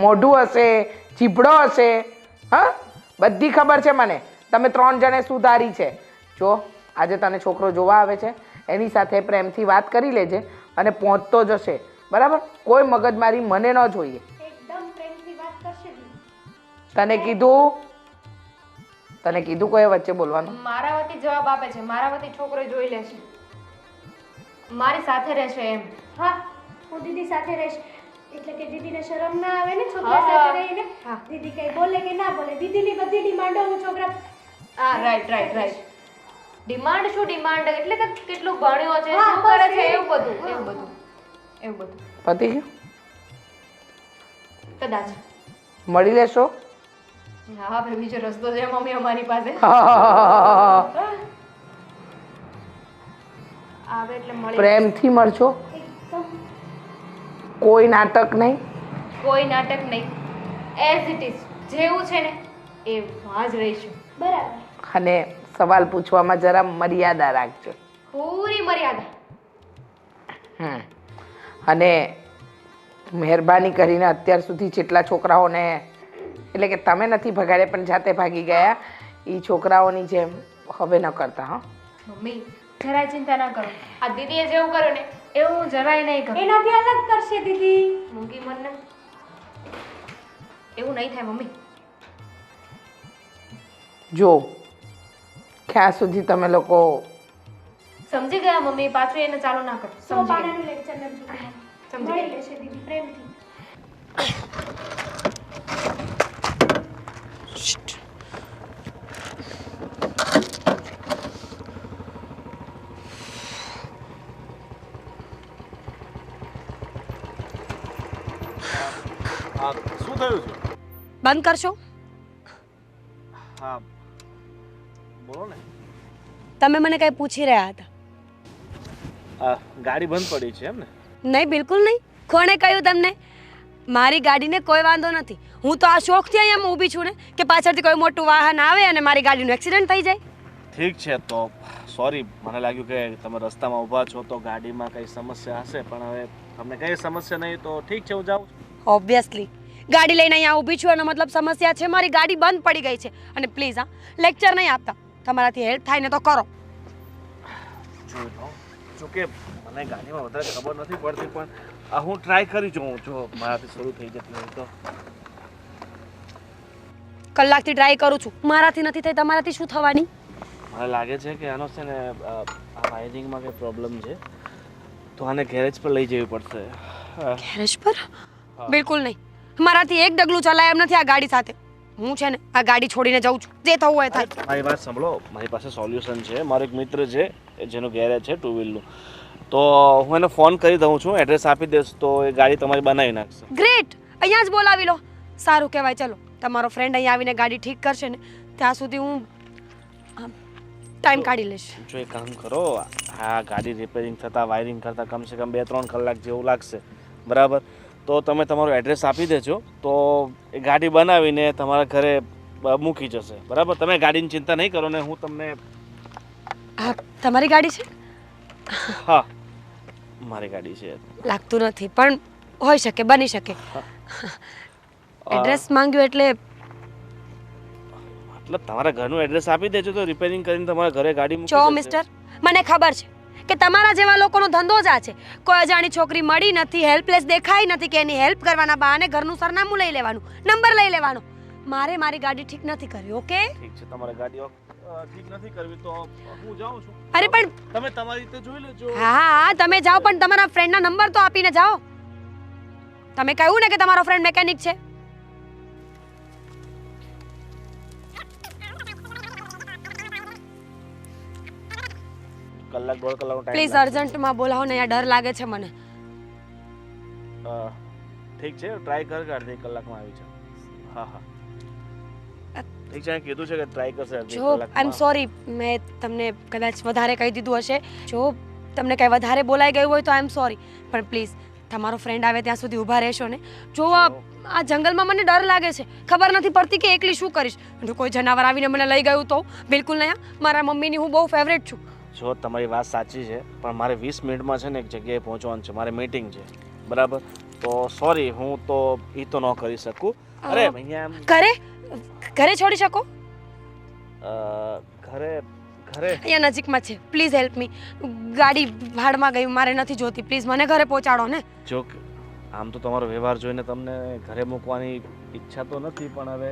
મોઢું હશે, ચીભડો હશે. હા, બધી ખબર છે મને. તમે 3 જણે સુધારી છે. જો આજે તને છોકરો જોવા આવે છે, એની સાથે પ્રેમથી વાત કરી લેજે અને પહોંચતો જશે. બરાબર? કોઈ મગજમારી મને ન જોઈએ. એકદમ પ્રેમથી વાત કરશે દીદી. તને કીધું કોઈ વચ્ચે બોલવાનું? મારા વતી જવાબ આપે છે, મારા વતી છોકરો જોઈ લેશે, મારી સાથે રહેશે એમ. હા, હું દીદી સાથે રહીશ. એટલે કે દીદીને શરમ ના આવે ને છોકરા સાથે રહીને. હા. દીદી કઈ બોલે કે ના બોલે, દીદીની બધી ડિમાન્ડો હું છોકરા. હા, રાઈટ. ડિમાન્ડ શું ડિમાન્ડ? એટલે કે કેટલું ભણ્યો છે, હા, શું કરે બસ છે, એ. એવું બધું. પતી ગયું? કદાચ. મળી લેશો? હા, ભાઈ બીજો રસ્તો છે મમ્મી અમારી પાસે. આવે એટલે મળી. પ્રેમથી મળશો, એકદમ કોઈ નાટક નહીં. કોઈ નાટક નહીં, એઝ ઇટ ઇઝ જેવું છે ને એવા જ રહીશું. બરાબર. અને સવાલ પૂછવામાં જરા મર્યાદા રાખજો. પૂરી મર્યાદા. અને મહેરબાની કરીને અત્યાર સુધી જેટલા છોકરાઓને, એટલે કે તમે નથી ભગાડ્યા પણ જાતે ભાગી ગયા, એ છોકરાઓની જેમ હવે ન કરતા. હા મમ્મી, જરાય ચિંતા ના કરો. આ દીદીએ જેવું કર્યું ને એવું હું જરાય નહીં કરું. એનાથી અલગ કરશે દીદી. મૂંગી મનને એવું નહીં થાય મમ્મી. જો ક્યાં સુધી તમે લોકો સમજી ગયા મમ્મી, પાછું એને ચાલુ ના કરો. સો સમજી ગયા. પાનાનું લેક્ચર નથી જોવાનું. સમજી મળી ગયા. લેશે દીદી પ્રેમથી. શું થયું છે? બંધ કરશો? હા બોલો ને. તમે મને કંઈ પૂછી રહ્યા હતા? ગાડી બંધ પડી છે એમ ને? નહીં, બિલકુલ નહીં. કોણે કહ્યું તમને? મારી ગાડીને કોઈ વાંધો નથી. હું તો આ શોખથી અહીંયા ઊભી છું ને કે પાછળથી કોઈ મોટું વાહન આવે અને મારી ગાડીનું એક્સિડન્ટ થઈ જાય. ઠીક છે, તો સોરી, મને લાગ્યું કે તમે રસ્તામાં ઊભા છો તો ગાડીમાં કંઈ સમસ્યા હશે, પણ હવે તમને કંઈ સમસ્યા નહીં તો ઠીક છે, હું જાઉં છું. ઓબ્વિયસલી ગાડી લઈને અહીંયા ઊભી છું એનો મતલબ સમસ્યા છે. મારી ગાડી બંધ પડી ગઈ છે. અને પ્લીઝ હા, લેક્ચર નહીં આપતા. તમારાથી હેલ્પ થાય ને તો કરો. જોકે મને ગાડીમાં વધારે ખબર નથી પડતી, પણ હું ટ્રાય કરી જોઉં, જો મારાથી શરૂ થઈ જતી હોય તો. કલાકથી ટ્રાય કરું છું, મારાથી નથી થઈ, તમારાથી શું થવાની? મને લાગે છે કે આનો છે ને આ વાયરિંગમાં કંઈ પ્રોબ્લેમ છે, તો આને ગેરેજ પર લઈ જવી પડશે. ગેરેજ પર? બિલકુલ નહીં. મારાથી એક ડગલું ચલાય એમ નથી આ ગાડી સાથે. હું છે ને આ ગાડી છોડીને જાઉં છું, જે થવું હોય થાય. મારી વાત સાંભળો, મારી પાસે સોલ્યુશન છે. મારો એક મિત્ર છે જેનો ગેરેજ છે 2 વ્હીલનું, તો હું એને ફોન કરી દઉં છું, એડ્રેસ આપી દઈશ તો એ ગાડી તમારી બનાવી નાખશે. ગ્રેટ, અહીંયા જ બોલાવી લો. સારું કહેવાય. ચલો, તમારો ફ્રેન્ડ અહીંયા આવીને ગાડી ઠીક કરશે ને ત્યાં સુધી હું ટાઈમ કાઢી લઈશ. જો એક કામ કરો, આ ગાડી રિપેરિંગ થતાં વાયરિંગ કરતાં કમસે કમ 2-3 કલાક જેવું લાગશે, બરાબર? તો તમે તમારું એડ્રેસ આપી દેજો તો એ ગાડી બનાવીને તમારા ઘરે મૂકી જશે, બરાબર? તમે ગાડીની ચિંતા નહીં કરો ને હું તમને... હા, તમારી ગાડી છે? હા, મારી ગાડી છે. લાગતું નથી, પણ હોઈ શકે, બની શકે. એડ્રેસ માંગ્યું એટલે મતલબ તમારા ઘરનું એડ્રેસ આપી દેજો તો રિપેરિંગ કરીને તમારા ઘરે ગાડી મૂકી જો જશે. મિસ્ટર, મને ખબર છે કે તમારા જેવા લોકોનો ધંધો જ આ છે. કોઈ અજાણી છોકરી મળી નથી, હેલ્પલેસ દેખાઈ નથી કે એની હેલ્પ કરવાના બહાને ઘરનું સરનામું લઈ લેવાનું, નંબર લઈ લેવાનો. મારે મારી ગાડી ઠીક નથી કરવી, ઓકે? ઠીક છે, તમારે ગાડી ઠીક નથી કરવી તો હું જાઉં છું. અરે પણ તમે તમારી રીતે જોઈ લેજો. હા, તમે જાઓ, પણ તમારા ફ્રેન્ડના નંબર તો આપીને જાઓ. તમે કહ્યું ને કે તમારો ફ્રેન્ડ મેકેનિક છે. કલાક 1.5 કલાકનો ટાઈમ પ્લીઝ અર્જન્ટમાં બોલાવો ને, અહીંયા ડર લાગે છે મને. ઠીક છે, ટ્રાય કર કે અડધી કલાકમાં આવી છે. હા હા ઠીક છે, કીધું છે કે ટ્રાય કરશે અડધી જો કલાકમાં. આઈ એમ સોરી, મેં તમને કદાચ વધારે કહી દીધું હશે. જો તમને કંઈ વધારે બોલાઈ ગયું હોય તો આઈ એમ સોરી, પણ પ્લીઝ તમારો ફ્રેન્ડ આવે ત્યાં સુધી ઊભા રહેશો ને. જો આ જંગલમાં મને ડર લાગે છે, ખબર નથી પડતી કે એકલી શું કરીશ. જો કોઈ જનાવર આવીને મને લઈ ગયું તો બિલકુલ નહીં. મારા મમ્મીની હું બહુ ફેવરેટ છું. જો તમારી વાત સાચી છે, પણ મારે 20 મિનિટમાં છે ને એક જગ્યાએ પહોંચવાનું છે, મારે મીટિંગ છે, બરાબર? તો સોરી, હું તો એ તો ન કરી શકું. અરે અહીંયા ઘરે છોડી શકો? ઘરે અહીંયા નજીકમાં છે, પ્લીઝ હેલ્પ મી. ગાડી ભાડમાં ગઈ, મારે નથી જોતી, પ્લીઝ મને ઘરે પહોંચાડો ને. જો આમ તો તમારો વ્યવહાર જોઈને તમને ઘરે મૂકવાની ઈચ્છા તો નથી, પણ હવે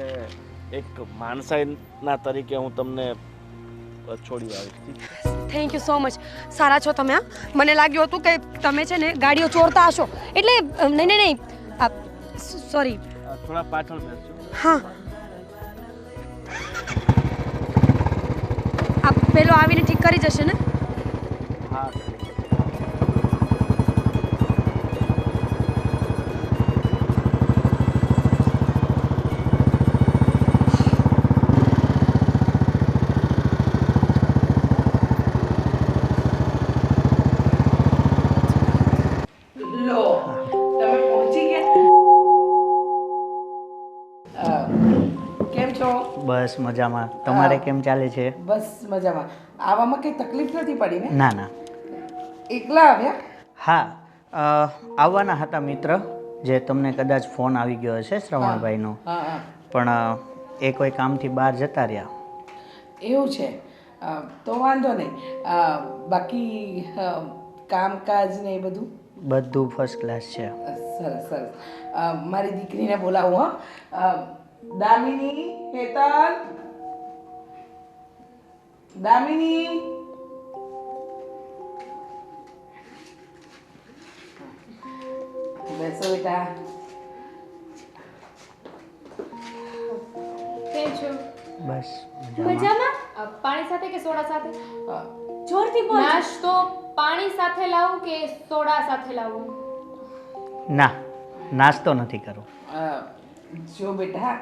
એક માણસાઈના તરીકે હું તમને છોડી આવીશ. Thank you so much. સારા છો તમે. હા, મને લાગ્યું હતું કે તમે છે ને ગાડીઓ ચોરતા હશો, એટલે નહીં, સોરી. થોડા પાછળ બેસજો. હા, આ પેલો આવીને ઠીક કરી જશે ને? હા. લો, તમે પહોંચી ગયા. કેમ છો? બસ મજામાં. તમારે કેમ ચાલે છે? બસ મજામાં. આવવામાં કંઈ તકલીફ નથી પડી ને? ના ના. એકલા આવ્યા? હા, આવવાના હતા મિત્ર, જે તમને કદાચ ફોન આવી ગયો હશે શ્રવણભાઈનો, હા હા, પણ એ કોઈ કામથી બહાર જતા રહ્યા. એવું છે. તો વાંધો નહીં. બાકી કામકાજ ને એ બધું બધું ફર્સ્ટ ક્લાસ છે. સરસ સરસ. મારી દીકરીને બોલાવું. હા, દામિની, હેતલ, દામિની. બેસો બેટા. કેમ છો? બસ મજામાં. મજામાં? પાણી સાથે કે સોડા સાથે? જોરથી બોલ. નાસ્તો પાણી સાથે લાવું કે સોડા સાથે લાવું? ના, નાસ્તો નથી કરવો. જો બેટા,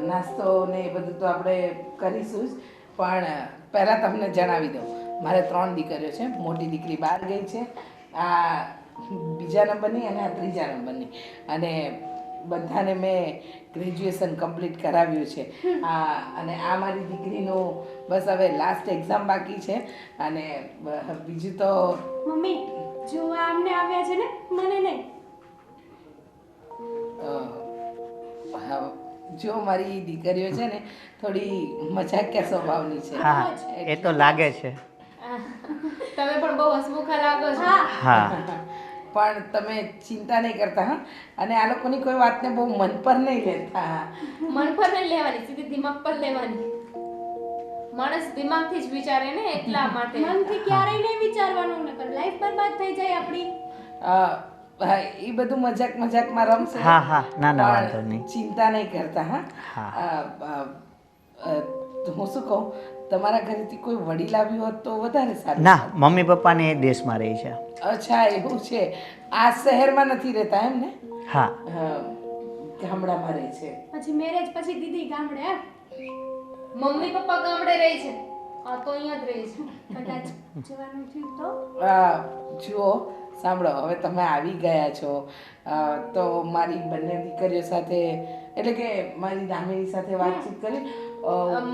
નાસ્તો ને એ બધું તો આપણે કરીશું જ, પણ પહેલાં તમને જણાવી દઉં, મારે 3 દીકરીઓ છે. મોટી દીકરી બહાર ગઈ છે, આ બીજા નંબરની અને આ ત્રીજા નંબરની, અને બધાને મેં ગ્રેજ્યુએશન કમ્પ્લીટ કરાવ્યું છે. અને આ મારી દીકરીનું બસ હવે લાસ્ટ એક્ઝામ બાકી છે. અને બીજું તો મમ્મી જોવા આમને આવ્યા છે ને, મને નહીં. જો મારી દીકરીઓ છે ને થોડી મજાકિયા સ્વભાવની છે. હા, એ તો લાગે છે. તમે પણ બહુ હસમુખા લાગો છો. હા, પણ તમે ચિંતા નહીં કરતા. હા, અને આ લોકોની કોઈ વાતને બહુ મન પર નહીં લેતા. મન પર નહીં લેવાની, સીધી દિમાગ પર લેવાની. માણસ દિમાગથી જ વિચારે ને, એટલા માટે. મનથી ક્યારેય નહીં વિચારવાનું, નકર લાઈફ બરબાદ થઈ જાય આપણી. હા, એ બધું મજાકમાં રમશે. હા હા ના ના પણ વાંધો નહીં. ચિંતા નહીં કરતા. હા. તો હું શું કહું, તમારા ઘરેથી કોઈ વડીલ આવ્યું હોત તો વધારે સારું. ના મમ્મી પપ્પાને એ દેશમાં રહે છે. અચ્છા, એવું છે. આ શહેરમાં નથી રહેતા એમ ને? હા ગામડામાં રહે છે. પછી મેરેજ પછી દીદી ગામડે એમ? મમ્મી પપ્પા ગામડે રહે છે, આ તો અહીંયા જ રહે છે. કદાચ જવાનું થયું તો? જુઓ, સાંભળો, હવે તમે આવી ગયા છો તો મારી બંને દીકરીઓ સાથે, એટલે કે મારી દામિની સાથે વાતચીત કરી.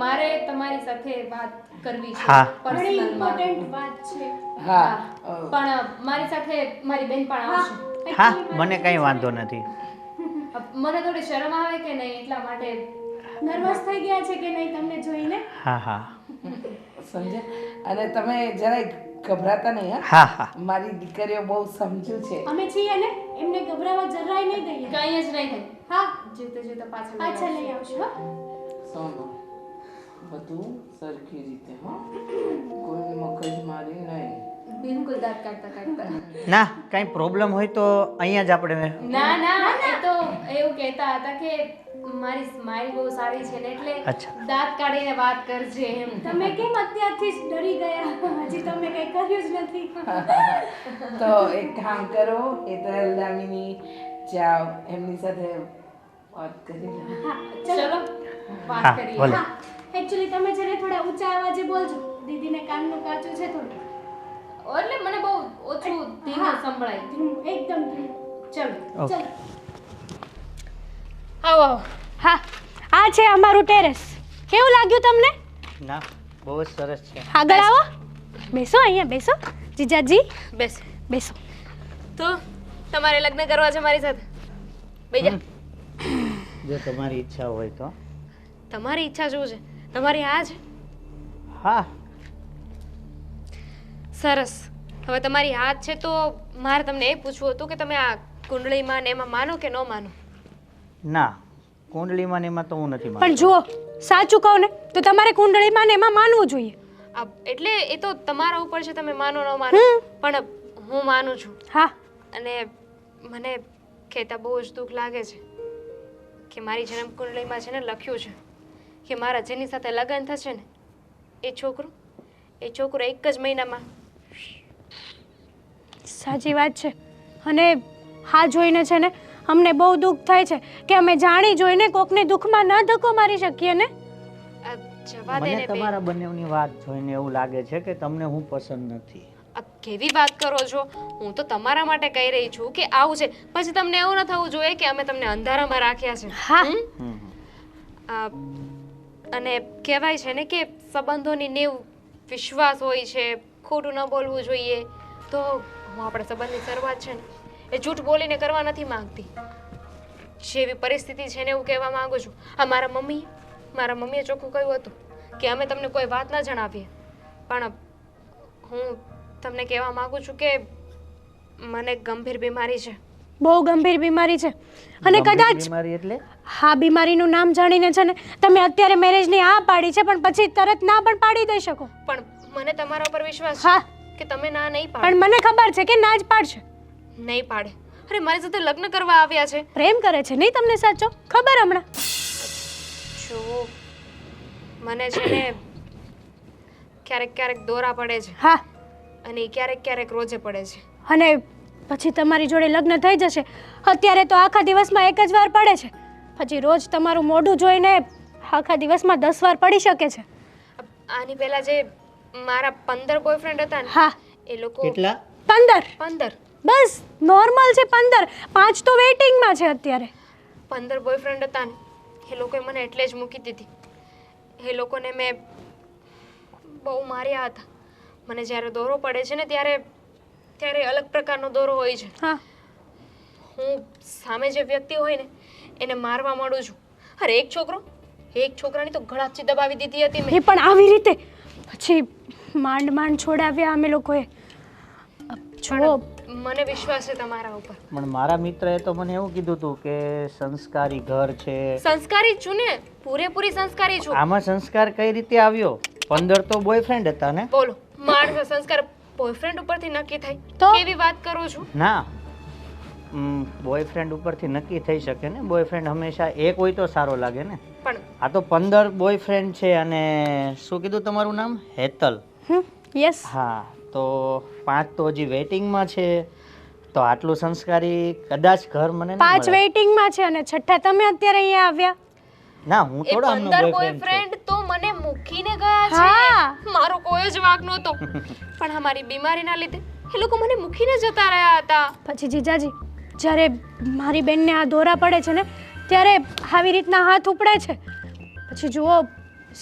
મારે તમારી સાથે વાત કરવી છે. હા. ઘણી personal માં. ઇમ્પોર્ટન્ટ વાત છે. હા, પણ મારી સાથે મારી બેન પણ આવશે. હા મને કંઈ વાંધો નથી. મને થોડી શરમ આવે કે નહીં એટલા માટે. નર્વસ થઈ ગયા છે કે નહીં તમને જોઈને? હા હા સમજ્યા? અને તમે જરાય ગભરાતા નહીં. હા હા મારી દીકરીઓ બહુ સમજુ છે. અમે છીએ ને, એમને ગભરાવા જરાય નહીં દઈએ. કંઈ જ નહીં થાય. હા, જીવતે જીવતે પાછા પાછા લઈ આવશું હો. સાંભળો, બધું સરખી રીતે, હા, કોઈ મગજ મારી નહીં. બિલકુલ દાંત કાઢતા ના કાંઈ પ્રોબ્લેમ હોય તો અહીંયા જ આપણે. ના ના, એ તો એવું કહેતા હતા કે મારી સ્માઈલ બહુ સારી છે ને એટલે અચ્છા. દાંત કાઢીને વાત કરજે એમ. તમે કેમ અત્યારથી જ ડરી ગયા? હજી તમે કંઈ કર્યું જ નથી. તો એક કામ કરો, હેતલ, દામિની, જાઓ એમની સાથે વાત કરી લો. હા, ચલો ચલો. વાત હા, કરીએ. ભલે. હા, એકચ્યુઅલી તમે છે ને થોડા ઊંચા અવાજે બોલજો. દીદીને કાનનું કાચું છે થોડું. એટલે મને બહુ ઓછું ધીમું હા. સંભળાય. એકદમ ધીમું. ચલો ઓકે. ચલો. આવો આવો. હા, આ છે અમારું ટેરેસ. કેવું લાગ્યું તમને? ના બહુ જ સરસ છે. આગળ આવો. બેસો, અહીંયા બેસો. જીજાજી બેસ. બેસો. તો તમારે લગ્ન કરવા છે મારી સાથે? બેજા. જો તમારી ઈચ્છા હોય તો. તમારી ઈચ્છા શું છે? તમારી આ છે? હા સરસ. હવે તમારી હાથ છે તો મારે તમને એ પૂછવું હતું કે તમે આ કુંડળીમાં ને એમાં માનો કે ન માનો? ના કુંડલીમાં ને એમાં તો હું નથી પણ માનતો. જુઓ, સાચું કહું ને તો તમારે કુંડળીમાં ને એમાં માનવું જોઈએ. એટલે એ તો તમારા ઉપર છે, તમે માનો ન માનો. પણ હું માનું છું. હા, અને મને કહેતા બહુ જ દુઃખ લાગે છે કે મારી જન્મ કુંડળીમાં છે ને લખ્યું છે કે મારા જેની સાથે લગ્ન થશે ને એ છોકરો એક જ મહિનામાં. સાચી વાત છે. અને હા જોઈને છે ને અમને બહુ દુઃખ થાય છે કે અમે જાણી જોઈને કોકને દુઃખમાં ના ધક્કો મારી શકીએ ને. આ જવા દે મને ને બેન. તમારા બંનેની વાત જોઈને એવું લાગે છે કે તમને હું પસંદ નથી. આ કેવી વાત કરો છો? હું તો તમારા માટે કહી રહી છું કે આવું છે. પછી તમને એવું ન થવું જોઈએ કે અમે તમને અંધારામાં રાખ્યા છે. હા. હમ? હમ. અને કહેવાય છે ને કે સંબંધોની નીવ વિશ્વાસ હોય છે, ખોટું ન બોલવું જોઈએ. તો હું આપણા સંબંધની શરૂઆત છે ને એ જૂઠ બોલીને કરવા નથી માંગતી. જેવી પરિસ્થિતિ છે ને એવું કહેવા માંગુ છું. આ મારા મમ્મીએ ચોખ્ખું કહ્યું હતું કે અમે તમને કોઈ વાત ન જણાવીએ. પણ હું તમને કહેવા માંગુ છું કે મને ગંભીર બીમારી છે. બહુ ગંભીર બીમારી છે. અને ગંભીર કદાચ બીમારી એટલે હા બીમારીનું નામ જાણીને છે ને તમે અત્યારે મેરેજની હા પાડી છે, પણ પછી તરત ના પણ પાડી દઈ શકો. પણ મને તમારા ઉપર વિશ્વાસ હા, છે કે તમે ના નહીં પણ પાડો. મને ખબર છે કે ના જ પાડશે. નહીં પાડે. અરે મારી સાથે લગ્ન કરવા આવ્યા છે. પ્રેમ કરે છે નહીં તમને સાચો ખબર હમણાં? જો મને છે ને ક્યારેક દોરા પડે છે હા, અને ક્યારેક રોજે પડે છે. અને પછી તમારી જોડે લગ્ન થઈ જશે. અત્યારે તો આખા દિવસમાં એક જ વાર પડે છે, પછી રોજ તમારું મોઢું જોઈને આખા દિવસમાં 10 વાર પડી શકે છે. આની પહેલા જે મારા 15 બોયફ્રેન્ડ હતા ને હા, એ લોકો કેટલા? 15 બસ નોર્મલ છે 15. 5 તો વેઇટિંગમાં છે અત્યારે. 15 બોયફ્રેન્ડ હતા ને એ લોકોએ મને એટલે જ મૂકી દીધી. એ લોકોને મેં બહુ માર્યા હતા. મને જ્યારે દોરો પડે છે ને ત્યારે અલગ પ્રકારનો દોરો હોય છે. હા, હું સામે જે વ્યક્તિ હોય ને એને મારવા માંડું છું. અરે એક છોકરાની તો ગળાચી દબાવી દીધી હતી મેં. એ પણ આવી રીતે પછી માંડ છોડાવ્યા અમે લોકોએ. જો પણ મને વિશ્વાસ છે તમારા ઉપર. પણ મારા મિત્રએ તો મને એવું કીધું હતું કે સંસ્કારી ઘર છે. સંસ્કારી છું ને, પૂરેપૂરી સંસ્કારી છું. આમાં સંસ્કાર કઈ રીતે આવ્યો? 15 તો બોયફ્રેન્ડ હતા ને? બોલો, માણસ સંસ્કાર બોયફ્રેન્ડ ઉપરથી નક્કી થાય? તો? કેવી વાત કરું છું? ના બોયફ્રેન્ડ ઉપરથી નક્કી થઈ શકે ને. બોયફ્રેન્ડ હંમેશા એક હોય તો સારો લાગે ને. પણ આ તો 15 બોયફ્રેન્ડ છે અને શું કીધું તમારું નામ? હેતલ. યસ. હા, તો 5 તો હજી વેઇટિંગમાં છે. તો આટલું સંસ્કારી કદાચ ઘર મને ના 5 મળે. વેઇટિંગમાં છે અને છઠ્ઠા તમે અત્યારે અહીંયા આવ્યા. ના, હું એ થોડો આમનો 15 બોયફ્રેન્ડ છું. બોયફ્રેન્ડ તો મને મૂકીને ગયા હા. છે. મારો કોઈ જ વાંક નહોતો. પણ અમારી બીમારીના લીધે એ લોકો મને મૂકીને જતા રહ્યા હતા. પછી જીજાજી જ્યારે મારી બેનને આ દોરા પડે છે ને ત્યારે આવી રીતના હાથ ઉપડે છે. પછી જુઓ,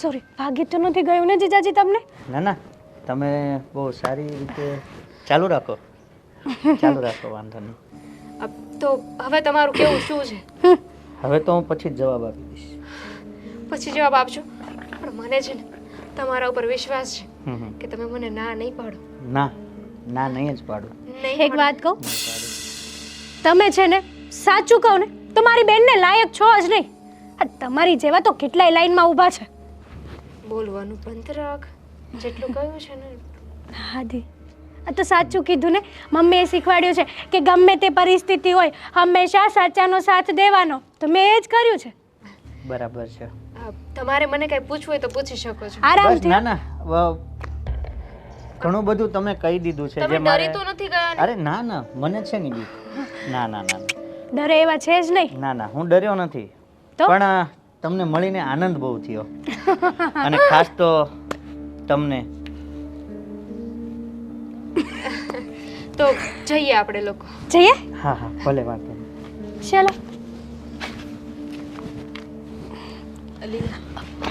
સોરી, ભાગી તો નથી ગયું ને જીજાજી તમને? ના ના, તમે બહુ સારી રીતે ચાલુ રાખો. ચાલુ રાખો, વાંધો નહીં. તો હવે તમારું કેવું શું છે? હવે તો હું પછી જ જવાબ આપી દઈશ. પછી જવાબ આપજો. પણ મને છે ને તમારા ઉપર વિશ્વાસ છે હમ હમ. કે તમે મને ના નહીં પાડો. ના ના, નહીં જ પાડું. નહીં એક વાત કહું, નહીં પાડું. તમે છે ને સાચું કહો ને તો મારી બેનને લાયક છો જ નહીં. આ તમારી જેવા તો કેટલાય લાઈનમાં ઊભા છે. બોલવાનું બંધ રાખ. જેટલું કહ્યું છે ને. હાદી, આ તો સાચું કીધું ને. મમ્મીએ શીખવાડ્યું છે કે ગમે તે પરિસ્થિતિ હોય હંમેશા સાચાનો સાથ દેવાનો. તો મેં એ જ કર્યું છે. બરાબર છે. તમારે મને કઈ પૂછવું હોય તો પૂછી શકો છો. બસ, આરામથી. ના ના, ઘણું બધું તમે કહી દીધું છે. તમે જે મારે ડરી તો નથી ગયા ને? અરે ના ના, મને છે નહીં બીક. ના ના ના ડરે એવા છે જ નહીં. ના ના, હું ડર્યો નથી. તો? પણ તમને મળીને આનંદ બહુ થયો. અને ખાસ તો તમને. તો જઈએ આપણે લોકો. જઈએ? હા હા, ભલે, વાંધો નહીં. ચાલો.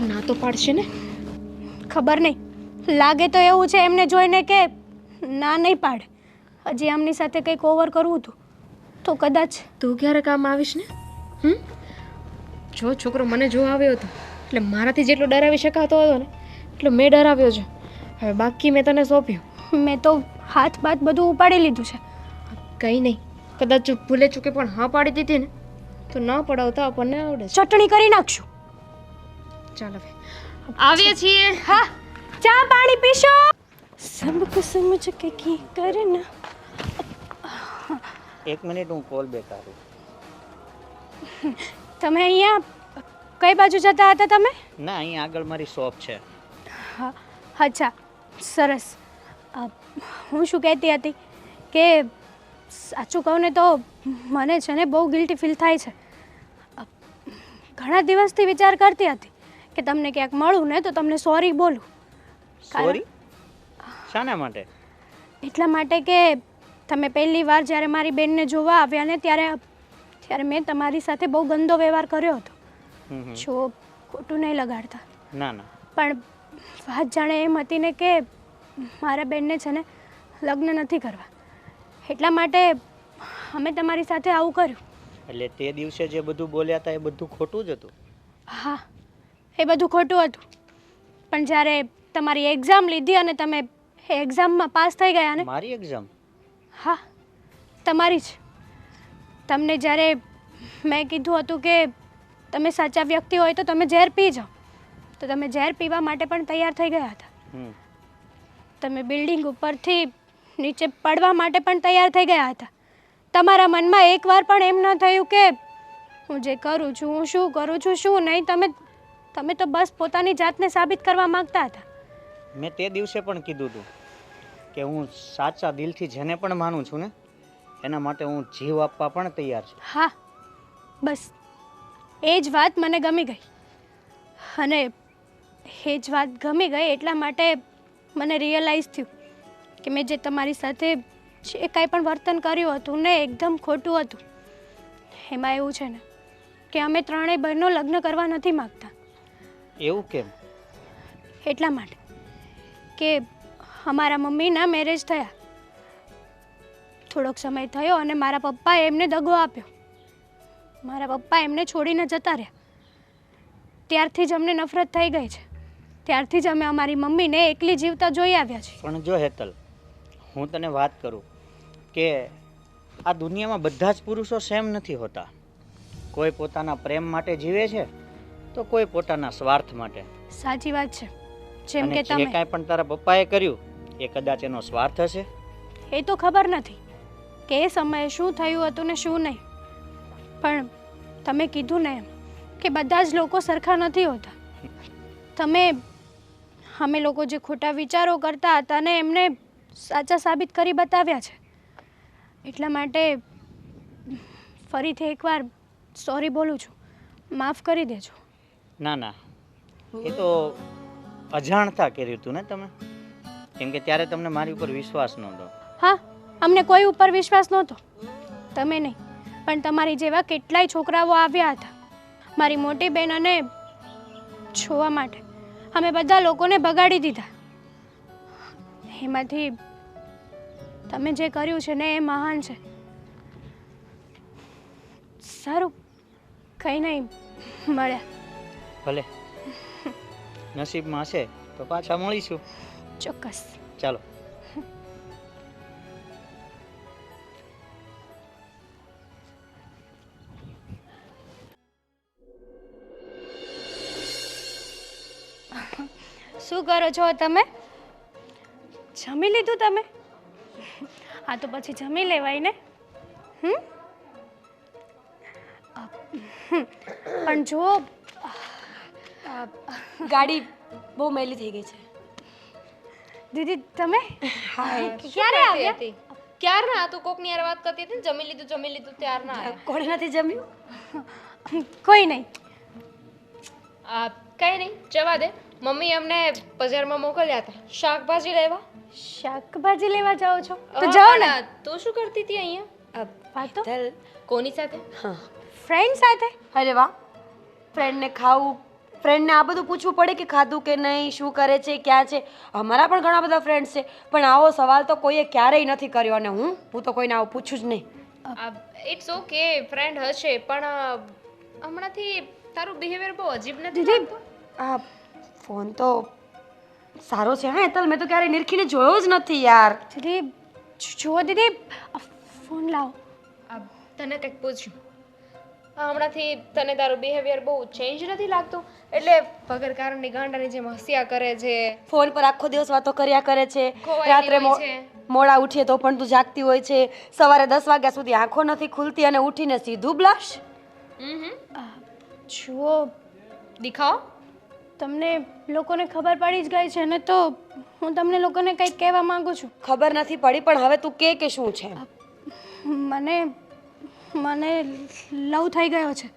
ના તો પાડશે ને? ખબર નહીં, લાગે તો એવું છે એમને જોઈને કે ના નહીં પાડે. હજી આમની સાથે કંઈક ઓવર કરવું હતું તો કદાચ. તું ક્યારે કામ આવીશ ને? જો છોકરો મને જો આવ્યો હતો એટલે મારાથી જેટલો ડરાવી શકાતો હતો ને એટલો મેં ડરાવ્યો છે. હવે બાકી મેં તને સોંપ્યું. મેં તો હાથ બાત બધું ઉપાડી લીધું છે. કંઈ નહીં, કદાચ જો ભૂલે ચૂકે પણ હા પાડી દીધી ને તો ના પડાવતા આપણને આવડે છે. ચટણી કરી નાખશું. ચાલ હવે આવીએ છીએ. હા, ચા પાણી પીશો? સબક સમજ કે કી કરના. 1 મિનિટ, હું કોલ બેક કરું. તમે અહીંયા કઈ બાજુ જતા હતા તમે? ના, અહીં આગળ મારી શોપ છે. હા, અચ્છા, સરસ. હું શું કહેતી હતી કે સાચું કહું ને તો મને છે ને બહુ ગિલ્ટી ફીલ થાય છે. ઘણા દિવસથી વિચાર કરતી હતી કે તમને ક્યાંક મળું ને તો તમને સોરી બોલું. સોરી? શાના માટે? એટલા માટે કે તમે પહેલી વાર જ્યારે મારી બેનને જોવા આવ્યા ને ત્યારે મેં તમારી સાથે બહુ ગંદો વ્યવહાર કર્યો હતો. જો ખોટું નહીં લગાડતા. ના ના. પણ વાત જાણે એમ હતી ને કે મારા બેનને છે ને લગ્ન નથી કરવા. એટલા માટે અમે તમારી સાથે આવું કર્યું. એટલે તે દિવસે જે બધું બોલ્યા હતા એ બધું ખોટું જ હતું? હા, એ બધું ખોટું હતું. પણ જ્યારે તમારી એક્ઝામ લીધી અને તમે એ એક્ઝામમાં પાસ થઈ ગયા ને. મારી એક્ઝામ? હા, તમારી જ. તમને જ્યારે મેં કીધું હતું કે તમે સાચા વ્યક્તિ હોય તો તમે ઝેર પી જાઓ, તો તમે ઝેર પીવા માટે પણ તૈયાર થઈ ગયા હતા. તમે બિલ્ડિંગ ઉપરથી નીચે પડવા માટે પણ તૈયાર થઈ ગયા હતા. તમારા મનમાં એકવાર પણ એમ ન થયું કે હું જે કરું છું, હું શું કરું છું, શું નહીં. તમે તો બસ પોતાની જાતને સાબિત કરવા માંગતા હતા. મેં તે દિવસે પણ કીધું હતું કે હું સાચા દિલથી જેને પણ માનું છું ને એના માટે હું જીવ આપવા પણ તૈયાર છું. હા, બસ એ જ વાત મને ગમી ગઈ. અને એ જ વાત ગમી ગઈ એટલા માટે મને રિયલાઇઝ થયું કે મેં જે તમારી સાથે જે કાંઈ પણ વર્તન કર્યું હતું ને એકદમ ખોટું હતું. એમાં એવું છે ને કે અમે ત્રણેય બહેનો લગ્ન કરવા નથી માગતા. એવું કેમ? એટલા માટે કે અમારા મમ્મીના મેરેજ થયા, થોડોક સમય થયો અને મારા પપ્પાએ એમને દગો આપ્યો. મારા પપ્પા એમને છોડીને જતા રહ્યા. ત્યારથી જ અમને નફરત થઈ ગઈ છે. ત્યારથી જ અમે અમારી મમ્મીને એકલી જીવતા જોઈ આવ્યા છીએ. પણ જો હેતલ, હું તને વાત કરું કે આ દુનિયામાં બધા જ પુરુષો સેમ નથી હોતા. કોઈ પોતાના પ્રેમ માટે જીવે છે તો કોઈ પોતાના સ્વાર્થ માટે. સાચી વાત છે. જેમ અને કે જે તમે. કાંઈ પણ તારા પપ્પાએ કર્યું એ કદાચ એનો સ્વાર્થ હશે. એ તો ખબર નથી કે એ સમયે શું થયું હતું ને શું નહીં. પણ તમે કીધું ને એમ કે બધા જ લોકો સરખા નથી હોતા. અમે લોકો જે ખોટા વિચારો કરતા હતા ને એમને સાચા સાબિત કરી બતાવ્યા છે. એટલા માટે ફરીથી એકવાર સોરી બોલું છું, માફ કરી દેજો. ના ના, એ તો અજાણતા કર્યું હતું ને તમે, કેમ કે ત્યારે તમને મારી ઉપર વિશ્વાસ નહોતો. હા, અમને કોઈ ઉપર વિશ્વાસ નહોતો, તમે નહીં પણ તમારી જેવા કેટલાય છોકરાઓ આવ્યા હતા મારી મોટી બહેન અને જોવા માટે. અમે બધા લોકોને બગાડી દીધા. એમાંથી તમે જે કર્યું છે ને એ મહાન છે. સારું, કંઈ નહીં, મળ્યા. ભલે, નસીબમાં હશે તો પાછા મળીશું. ચોક્કસ. ચાલો. શું કરો છો તમે? જમી લીધું તમે? હા તો પછી જમી લેવાય ને. પણ જો ગાડી બહુ મેલી થઈ ગઈ છે. દીદી તમે ક્યારે આવ્યા હતી? ક્યારના? તું કોકની યાર વાત કરતી હતી ને, જમી લીધું ત્યારના આવ્યા. કોણે નથી જમ્યું? કોઈ નહીં. કંઈ નહીં, જવા દે. મમ્મી અમને બજારમાં મોકલ્યા હતા શાકભાજી લેવા. શાકભાજી લેવા જાઓ છો તો જાઓ ને. તું શું કરતી હતી અહીંયા? વાતો કોની સાથે? ફ્રેન્ડ સાથે. અરે વાહ, ફ્રેન્ડને ખાવું, ફ્રેન્ડને આ બધું પૂછવું પડે કે ખાધું કે નહીં, શું કરે છે, ક્યાં છે. અમારા પણ ઘણા બધા ફ્રેન્ડ્સ છે, પણ આવો સવાલ તો કોઈએ ક્યારેય નથી કર્યો. અને હું તો કોઈને આવું પૂછું જ નહીં. ઇટ્સ ઓકે, ફ્રેન્ડ હશે, પણ હમણાંથી તારું બિહેવિયર બહુ અજીબ નથી દીદી. આ ફોન તો સારો છે. હા હેતલ, મેં તો ક્યારેય નિરખીને જોયો જ નથી યાર. દીદી જુઓ દીદી, ફોન લાવો. તને કંઈક પૂછ્યું, હમણાંથી તને તારું બિહેવિયર બહુ ચેન્જ નથી લાગતું? એટલે વગર કારણની ગાંડાની જેમ હસ્યા કરે છે, ફોન પર આખો દિવસ વાતો કર્યા કરે છે, ખોવાયેલી રાત્રે હોય છે. મોડા ઉઠીએ તો પણ તું જાગતી હોય છે, સવારે 10 વાગ્યા સુધી આંખો નથી ખુલતી અને ઉઠીને સીધું બ્લશ. જુઓ દેખાઓ. તમને લોકોને ખબર પડી જ ગઈ છે ને, તો હું તમને લોકોને કંઈક કહેવા માંગુ છું. ખબર નથી પડી, પણ હવે તું કે શું છે? મને લવ થઈ ગયો છે.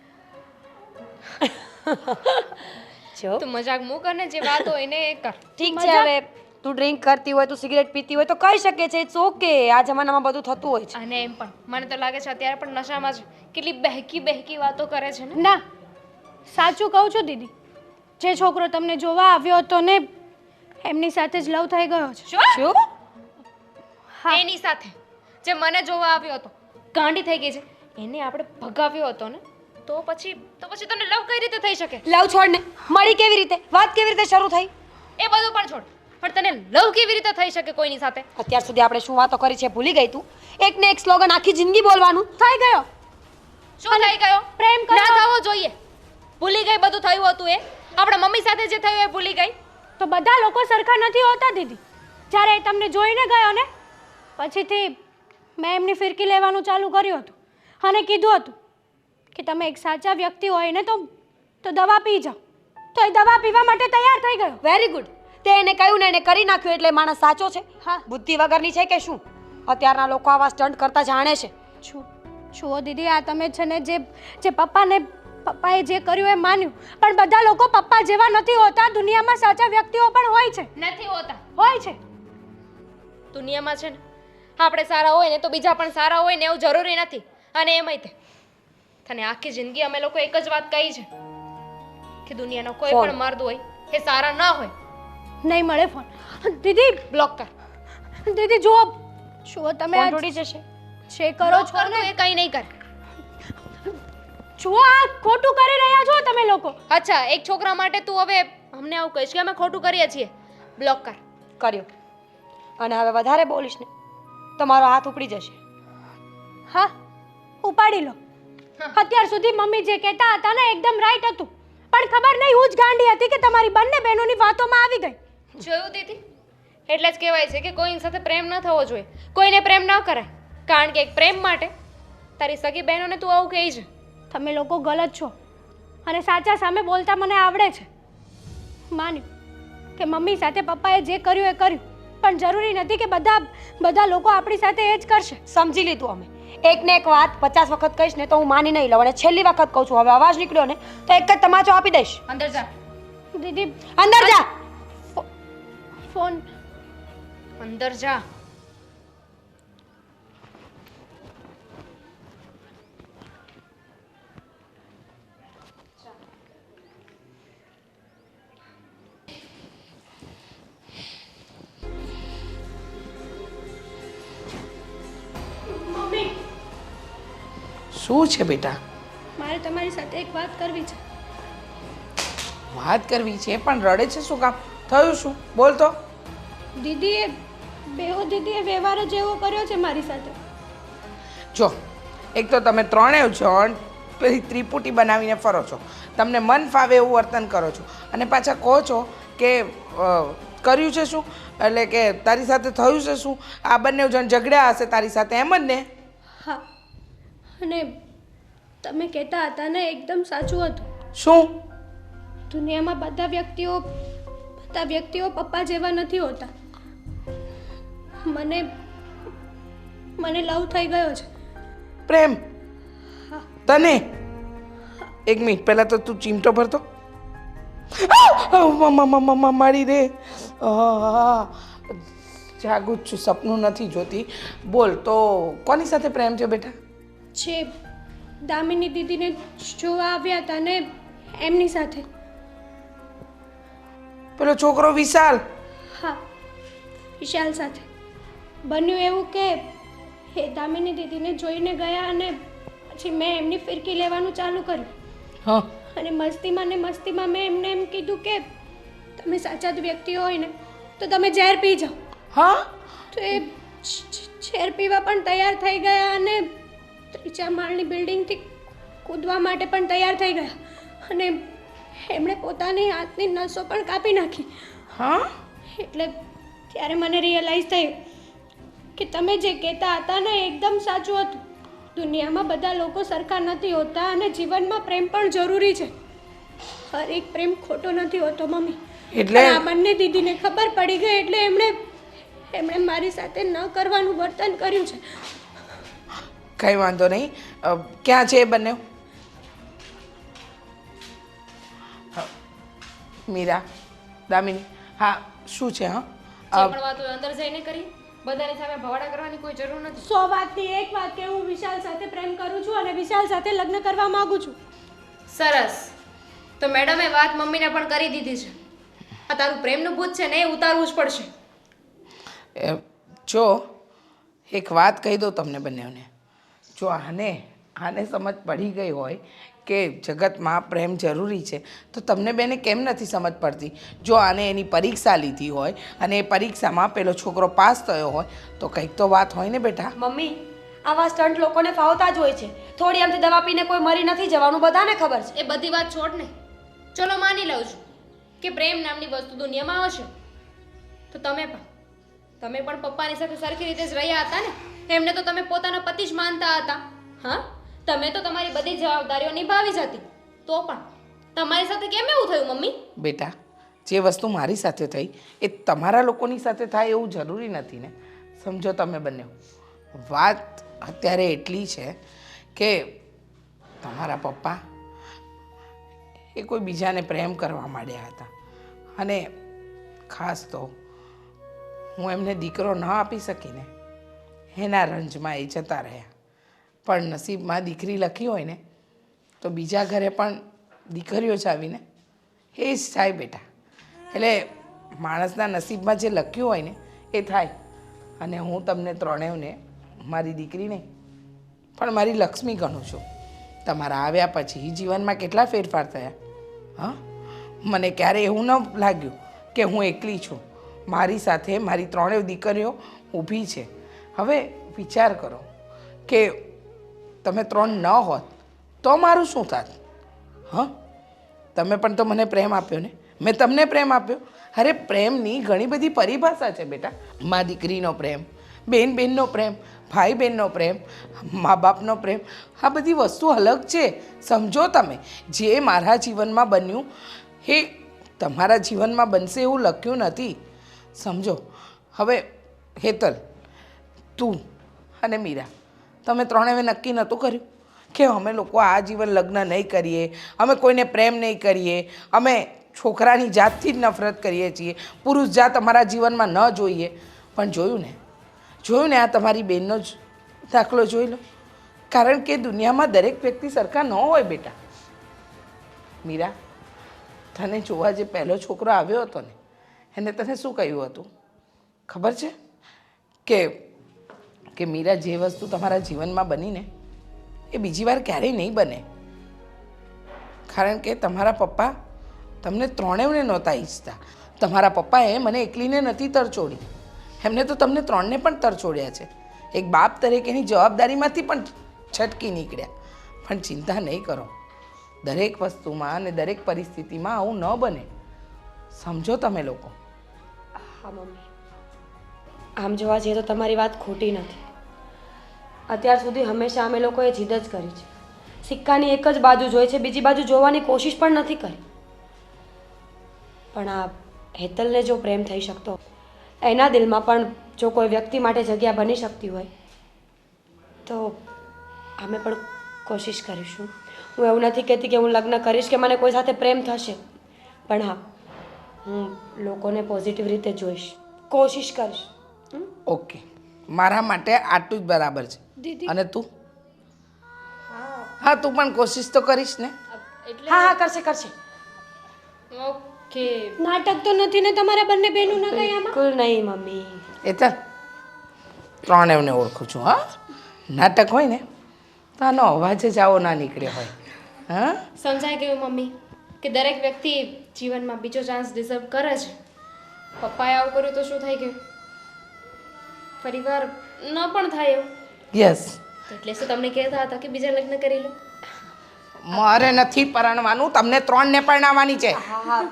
જો તું મજાક મૂક અને જે વાત હોય એને કર. ઠીક છે, હવે તું ડ્રિંક કરતી હોય, તું સિગરેટ પીતી હોય તો કહી શકે છે. ઇટ્સ ઓકે, આ જમાનામાં બધું થતું હોય છે. અને એમ પણ મને તો લાગે છે અત્યારે પણ નશામાં જ કેટલી બહેકી વાતો કરે છે ને. ના, સાચું કહું છું દીદી, જે છોકરો તમને જોવા આવ્યો હતો ને એમની સાથે જ લવ થઈ ગયો છે. શું? હા. એની સાથે જે મને જોવા આવ્યો હતો, ગાંડી થઈ ગઈ છે, એને આપણે ભગાવ્યો હતો ને, તો પછી તને લવ કઈ રીતે થઈ શકે? લવ છોડ ને, મળી કેવી રીતે, વાત કેવી રીતે શરૂ થઈ? એ બધું પણ છોડ, પણ તને લવ કેવી રીતે થઈ શકે કોઈની સાથે? અત્યાર સુધી આપણે શું વાતો કરી છે ભૂલી ગઈ તું? એક ને એક સ્લોગન આખી જિંદગી બોલવાનું. થઈ ગયો. શું થઈ ગયો? પ્રેમ કરો. ના થવો જોઈએ. ભૂલી ગઈ બધું થયું હતું એ? આપણા મમ્મી સાથે જે થયું એ ભૂલી ગઈ? તો બધા લોકો સરખા નથી હોતા દીદી. જ્યારે એ તમને જોઈને ગયો ને પછીથી મેં એમની ફિરકી લેવાનું ચાલુ કર્યું હતું અને કીધું હતું કે તમે એક સાચા વ્યક્તિ હોય ને તો દવા પી જાઓ. તો એ દવા પીવા માટે તૈયાર થઈ ગયો. Very good. તે એને કહ્યું ને એને કરી નાખ્યું એટલે માણસ સાચો છે? હા. બુદ્ધિ વગરની છે કે શું? અત્યારના લોકો આવા સ્ટન્ટ કરતા જાણે છે. જુઓ દીદી, આ તમે છે ને જે પપ્પાએ જે કર્યું એ માન્યું, પણ બધા લોકો પપ્પા જેવા નથી હોતા. દુનિયામાં સાચા વ્યક્તિઓ પણ હોય છે. નથી હોતા. હોય છે દુનિયામાં છે ને, આપણે સારા હોય ને તો બીજા પણ સારા હોય ને એવું જરૂરી નથી. અને એમાંય તે તને આખી જિંદગી અમે લોકો એક જ વાત કહી છે કે દુનિયાનો કોઈ પણ મર્દ હોય એ સારા ન હોય. નહીં મળે ફોન. દીદી બ્લોક કર. દીદી જુઓ તમે આ તોડી જશે. જે કરો છો કર એ કંઈ નહીં કર. જુઓ, આ ખોટું કરી રહ્યા છો તમે લોકો. અચ્છા, એક છોકરા માટે તું હવે અમને આવું કહીશ કે અમે ખોટું કરીએ છીએ? બ્લોક કર. કર્યો. અને હવે વધારે બોલીશ ને તો મારો હાથ ઉપડી જશે. હા, ઉપાડી લો. અત્યાર સુધી મમ્મી જે કહેતા હતા ને એકદમ રાઈટ હતું, પણ ખબર નહીં હું જ ગાંડી હતી કે તમારી બંને બહેનોની વાતોમાં આવી ગઈ. જોયું દીદી, એટલે જ કહેવાય છે કે કોઈ સાથે પ્રેમ ન થવો જોઈએ, કોઈને પ્રેમ ન કરાય. કારણ કે એક પ્રેમ માટે તારી સગી બહેનોને તું આવું કહે છે. તમે લોકો ગલત છો અને સાચા સામે બોલતા મને આવડે છે. માન્યું કે મમ્મી સાથે પપ્પાએ જે કર્યું એ કર્યું, પણ જરૂરી નથી કે બધા લોકો આપણી સાથે એ જ કરશે. સમજી લીધું અમે. એક ને એક વાત 50 વખત કહીશ ને તો હું માની નહીં લઉં, અને છેલ્લી વખત કહું છું, હવે અવાજ નીકળ્યો ને તો એક જ તમાચો આપી દઈશ. અંદર જા. દીદી અંદર જા. ફોન અંદર જા. મમ્મી, શું છે બેટા? મારે તમારી સાથે એક વાત કરવી છે. વાત કરવી છે પણ રડે છે શું કામ? થયું શું? બોલ તો. દીદીએ વ્યવહાર જ એવો કર્યો છે મારી સાથે. જો, એક તો તમે ત્રણેય છો અને પેલી ત્રિપુટી બનાવીને ફરો છો, તમને મન ફાવે એવું વર્તન કરો છો, અને પાછા કહો છો કે કર્યું છે શું, એટલે કે તારી સાથે થયું છે શું? આ બંને જણ ઝઘડ્યા હશે તારી સાથે, એમ જ ને? હા, અને તમે કહેતા હતા ને એકદમ સાચું હતું. શું? દુનિયામાં બધા વ્યક્તિઓ પપ્પા જેવા નથી હોતા. મને લવ થઈ ગયો છે. પ્રેમ? તને? એક મિનિટ પહેલા તો તું ચીમટો ભરતો. મારી રે, જાગું જ છું, સપનું નથી જોતી. બોલ તો, કોની સાથે પ્રેમ છે બેટા? છે દામિની દીદીને જોવા આવ્યા હતા ને એમની સાથે. પેલો છોકરો વિશાલ? હા, વિશાલ સાથે. બન્યું એવું કે એ દામિની દીદીને જોઈને ગયા અને પછી મેં એમની ફિરકી લેવાનું ચાલુ કર્યું. હા. અને મસ્તીમાં મેં એમને એમ કીધું કે તમે સાચા જ વ્યક્તિ હોય ને તો તમે ઝેર પી જાઓ. હા? તો એ ઝેર પીવા પણ તૈયાર થઈ ગયા અને 3 માળની બિલ્ડિંગથી કૂદવા માટે પણ તૈયાર થઈ ગયા, અને એમણે પોતાની હાથની નસો પણ કાપી નાખી. હા? એટલે ત્યારે મને રિયલાઇઝ થયું કે તમે જે કહેતા હતા ને એકદમ સાચું હતું. દુનિયામાં બધા લોકો સરખા નથી હોતા અને જીવનમાં પ્રેમ પણ જરૂરી છે. હરેક પ્રેમ ખોટો નથી હોતો મમ્મી. એટલે આ બંને દીદીને ખબર પડી ગઈ એટલે એમણે મારી સાથે ન કરવાનું વર્તન કર્યું છે. કંઈ વાંધો નહીં. ક્યાં છે એ બંને? મીરા, દામિની, હા શું છે? હા, જે પણ વાત હોય અંદર જઈને કરી. બધાની સામે ભવાડા કરવાની કોઈ જરૂર નથી. 100 વાતની એક વાત કે હું વિશાલ સાથે પ્રેમ કરું છું અને વિશાલ સાથે લગ્ન કરવા માંગુ છું. સરસ. તો મેડમે વાત મમ્મીને પણ કરી દીધી છે. આ તારું પ્રેમનું ભૂત છે ને એ ઉતારવું જ પડશે. જો એક વાત કહી દઉં તમને બંનેને, જો આને સમજ પડી ગઈ હોય કે જગતમાં પ્રેમ જરૂરી છે તો તમને બેને કેમ નથી સમજ પડતી? જો આને એની પરીક્ષા લીધી હોય અને એ પરીક્ષામાં પેલો છોકરો પાસ થયો હોય તો કંઈક તો વાત હોય ને બેટા. મમ્મી, આવા સ્ટન્ટ લોકોને ફાવતા જ હોય છે. થોડી આમથી દવા પીને કોઈ મરી નથી જવાનું, બધાને ખબર છે. એ બધી વાત છોડ ને. ચલો માની લઉં છું કે પ્રેમ નામની વસ્તુ દુનિયામાં હશે, તો તમે પણ પપ્પાની સાથે સરખી રીતે જ રહ્યા હતા ને. એમને તો તમે પોતાના પતિ જ માનતા હતા. હા, તમે તો તમારી બધી જવાબદારીઓ નિભાવી જ હતી, તો પણ તમારી સાથે કેમ એવું થયું મમ્મી? બેટા, જે વસ્તુ મારી સાથે થઈ એ તમારા લોકોની સાથે થાય એવું જરૂરી નથી ને. સમજો તમે બંને. વાત અત્યારે એટલી છે કે તમારા પપ્પા એ કોઈ બીજાને પ્રેમ કરવા માંડ્યા હતા, અને ખાસ તો હું એમને દીકરો ન આપી શકીને એના રંજમાં એ જતા રહ્યા. પણ નસીબમાં દીકરી લખી હોય ને તો બીજા ઘરે પણ દીકરીઓ જ આવીને એ જ થાય બેટા. એટલે માણસના નસીબમાં જે લખ્યું હોય ને એ થાય. અને હું તમને ત્રણેયને મારી દીકરી નહીં પણ મારી લક્ષ્મી ગણું છું. તમારા આવ્યા પછી જીવનમાં કેટલા ફેરફાર થયા. હા, મને ક્યારે એવું ન લાગ્યું કે હું એકલી છું. મારી સાથે મારી ત્રણેય દીકરીઓ ઊભી છે. હવે વિચાર કરો કે તમે 3 ન હોત તો મારું શું થાત? હા, તમે પણ તો મને પ્રેમ આપ્યો ને, મેં તમને પ્રેમ આપ્યો. અરે પ્રેમની ઘણી બધી પરિભાષા છે બેટા. મા દીકરીનો પ્રેમ, બેન બેનનો પ્રેમ, ભાઈ બહેનનો પ્રેમ, મા બાપનો પ્રેમ, આ બધી વસ્તુ અલગ છે. સમજો તમે, જે મારા જીવનમાં બન્યું એ તમારા જીવનમાં બનશે એવું લખ્યું નથી. સમજો. હવે હેતલ, તું અને મીરા, તમે ત્રણેય નક્કી નહોતું કર્યું કે અમે લોકો આ જીવન લગ્ન નહીં કરીએ, અમે કોઈને પ્રેમ નહીં કરીએ, અમે છોકરાની જાતથી જ નફરત કરીએ છીએ, પુરુષ જાત અમારા જીવનમાં ન જોઈએ. પણ જોયું ને આ તમારી બહેનનો જ દાખલો જોઈ લો. કારણ કે દુનિયામાં દરેક વ્યક્તિ સરખા ન હોય બેટા. મીરા, તને જોવા જે પહેલો છોકરો આવ્યો હતો ને, એને તને શું કહ્યું હતું ખબર છે? કે મીરા, જે વસ્તુ તમારા જીવનમાં બની ને એ બીજી વાર ક્યારેય નહીં બને. કારણ કે તમારા પપ્પા તમને ત્રણેયને નહોતા ઈચ્છતા. તમારા પપ્પાએ મને એકલીને નથી તરછોડી, એમને તો તમને ત્રણને પણ તરછોડ્યા છે. એક બાપ તરીકેની જવાબદારીમાંથી પણ છટકી નીકળ્યા. પણ ચિંતા નહીં કરો, દરેક વસ્તુમાં અને દરેક પરિસ્થિતિમાં આવું ન બને. સમજો તમે લોકો. હા મમ્મી, આમ જોવા જઈએ તો તમારી વાત ખોટી નથી. અત્યાર સુધી હંમેશા અમે લોકોએ જીદ જ કરી છે. સિક્કાની એક જ બાજુ જોઈ છે, બીજી બાજુ જોવાની કોશિશ પણ નથી કરી. પણ આ હેતલને જો પ્રેમ થઈ શકતો, એના દિલમાં પણ જો કોઈ વ્યક્તિ માટે જગ્યા બની શકતી હોય તો અમે પણ કોશિશ કરીશું. હું એવું નથી કહેતી કે હું લગ્ન કરીશ કે મને કોઈ સાથે પ્રેમ થશે, પણ હા, હું લોકોને પોઝિટિવ રીતે જોઈશ, કોશિશ કરીશ. ઓકે, મારા માટે આટલું જ બરાબર છે. અને તું? હા, તું પણ કોશિશ તો કરીશ ને? હા હા, કરશે. ઓકે. નાટક તો નથી ને તમારા બંને બહેનોના કઈ આમાં? બિલકુલ નહીં મમ્મી. હેતલ, ત્રણેયને ઓળખું છું. હા, નાટક હોય ને તો આનો અવાજ જ આવો ના નીકળ્યો હોય. હા, સમજાઈ ગયું મમ્મી કે દરેક વ્યક્તિ જીવનમાં બીજો ચાન્સ ડિઝર્વ કરે છે. પપ્પાએ આવું કર્યું તો શું થઈ ગયું? પરિવાર ન પણ થાય એવું. યસ. એટલે શું તમને કહેતા હતા કે બીજા લગ્ન કરી લો? મારે નથી પરણવાનું, તમને ત્રણને પરણાવવાની છે. હા હા,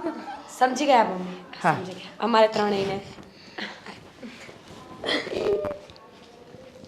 સમજી ગયા મમ્મી, સમજી ગયા. અમારે ત્રણેયને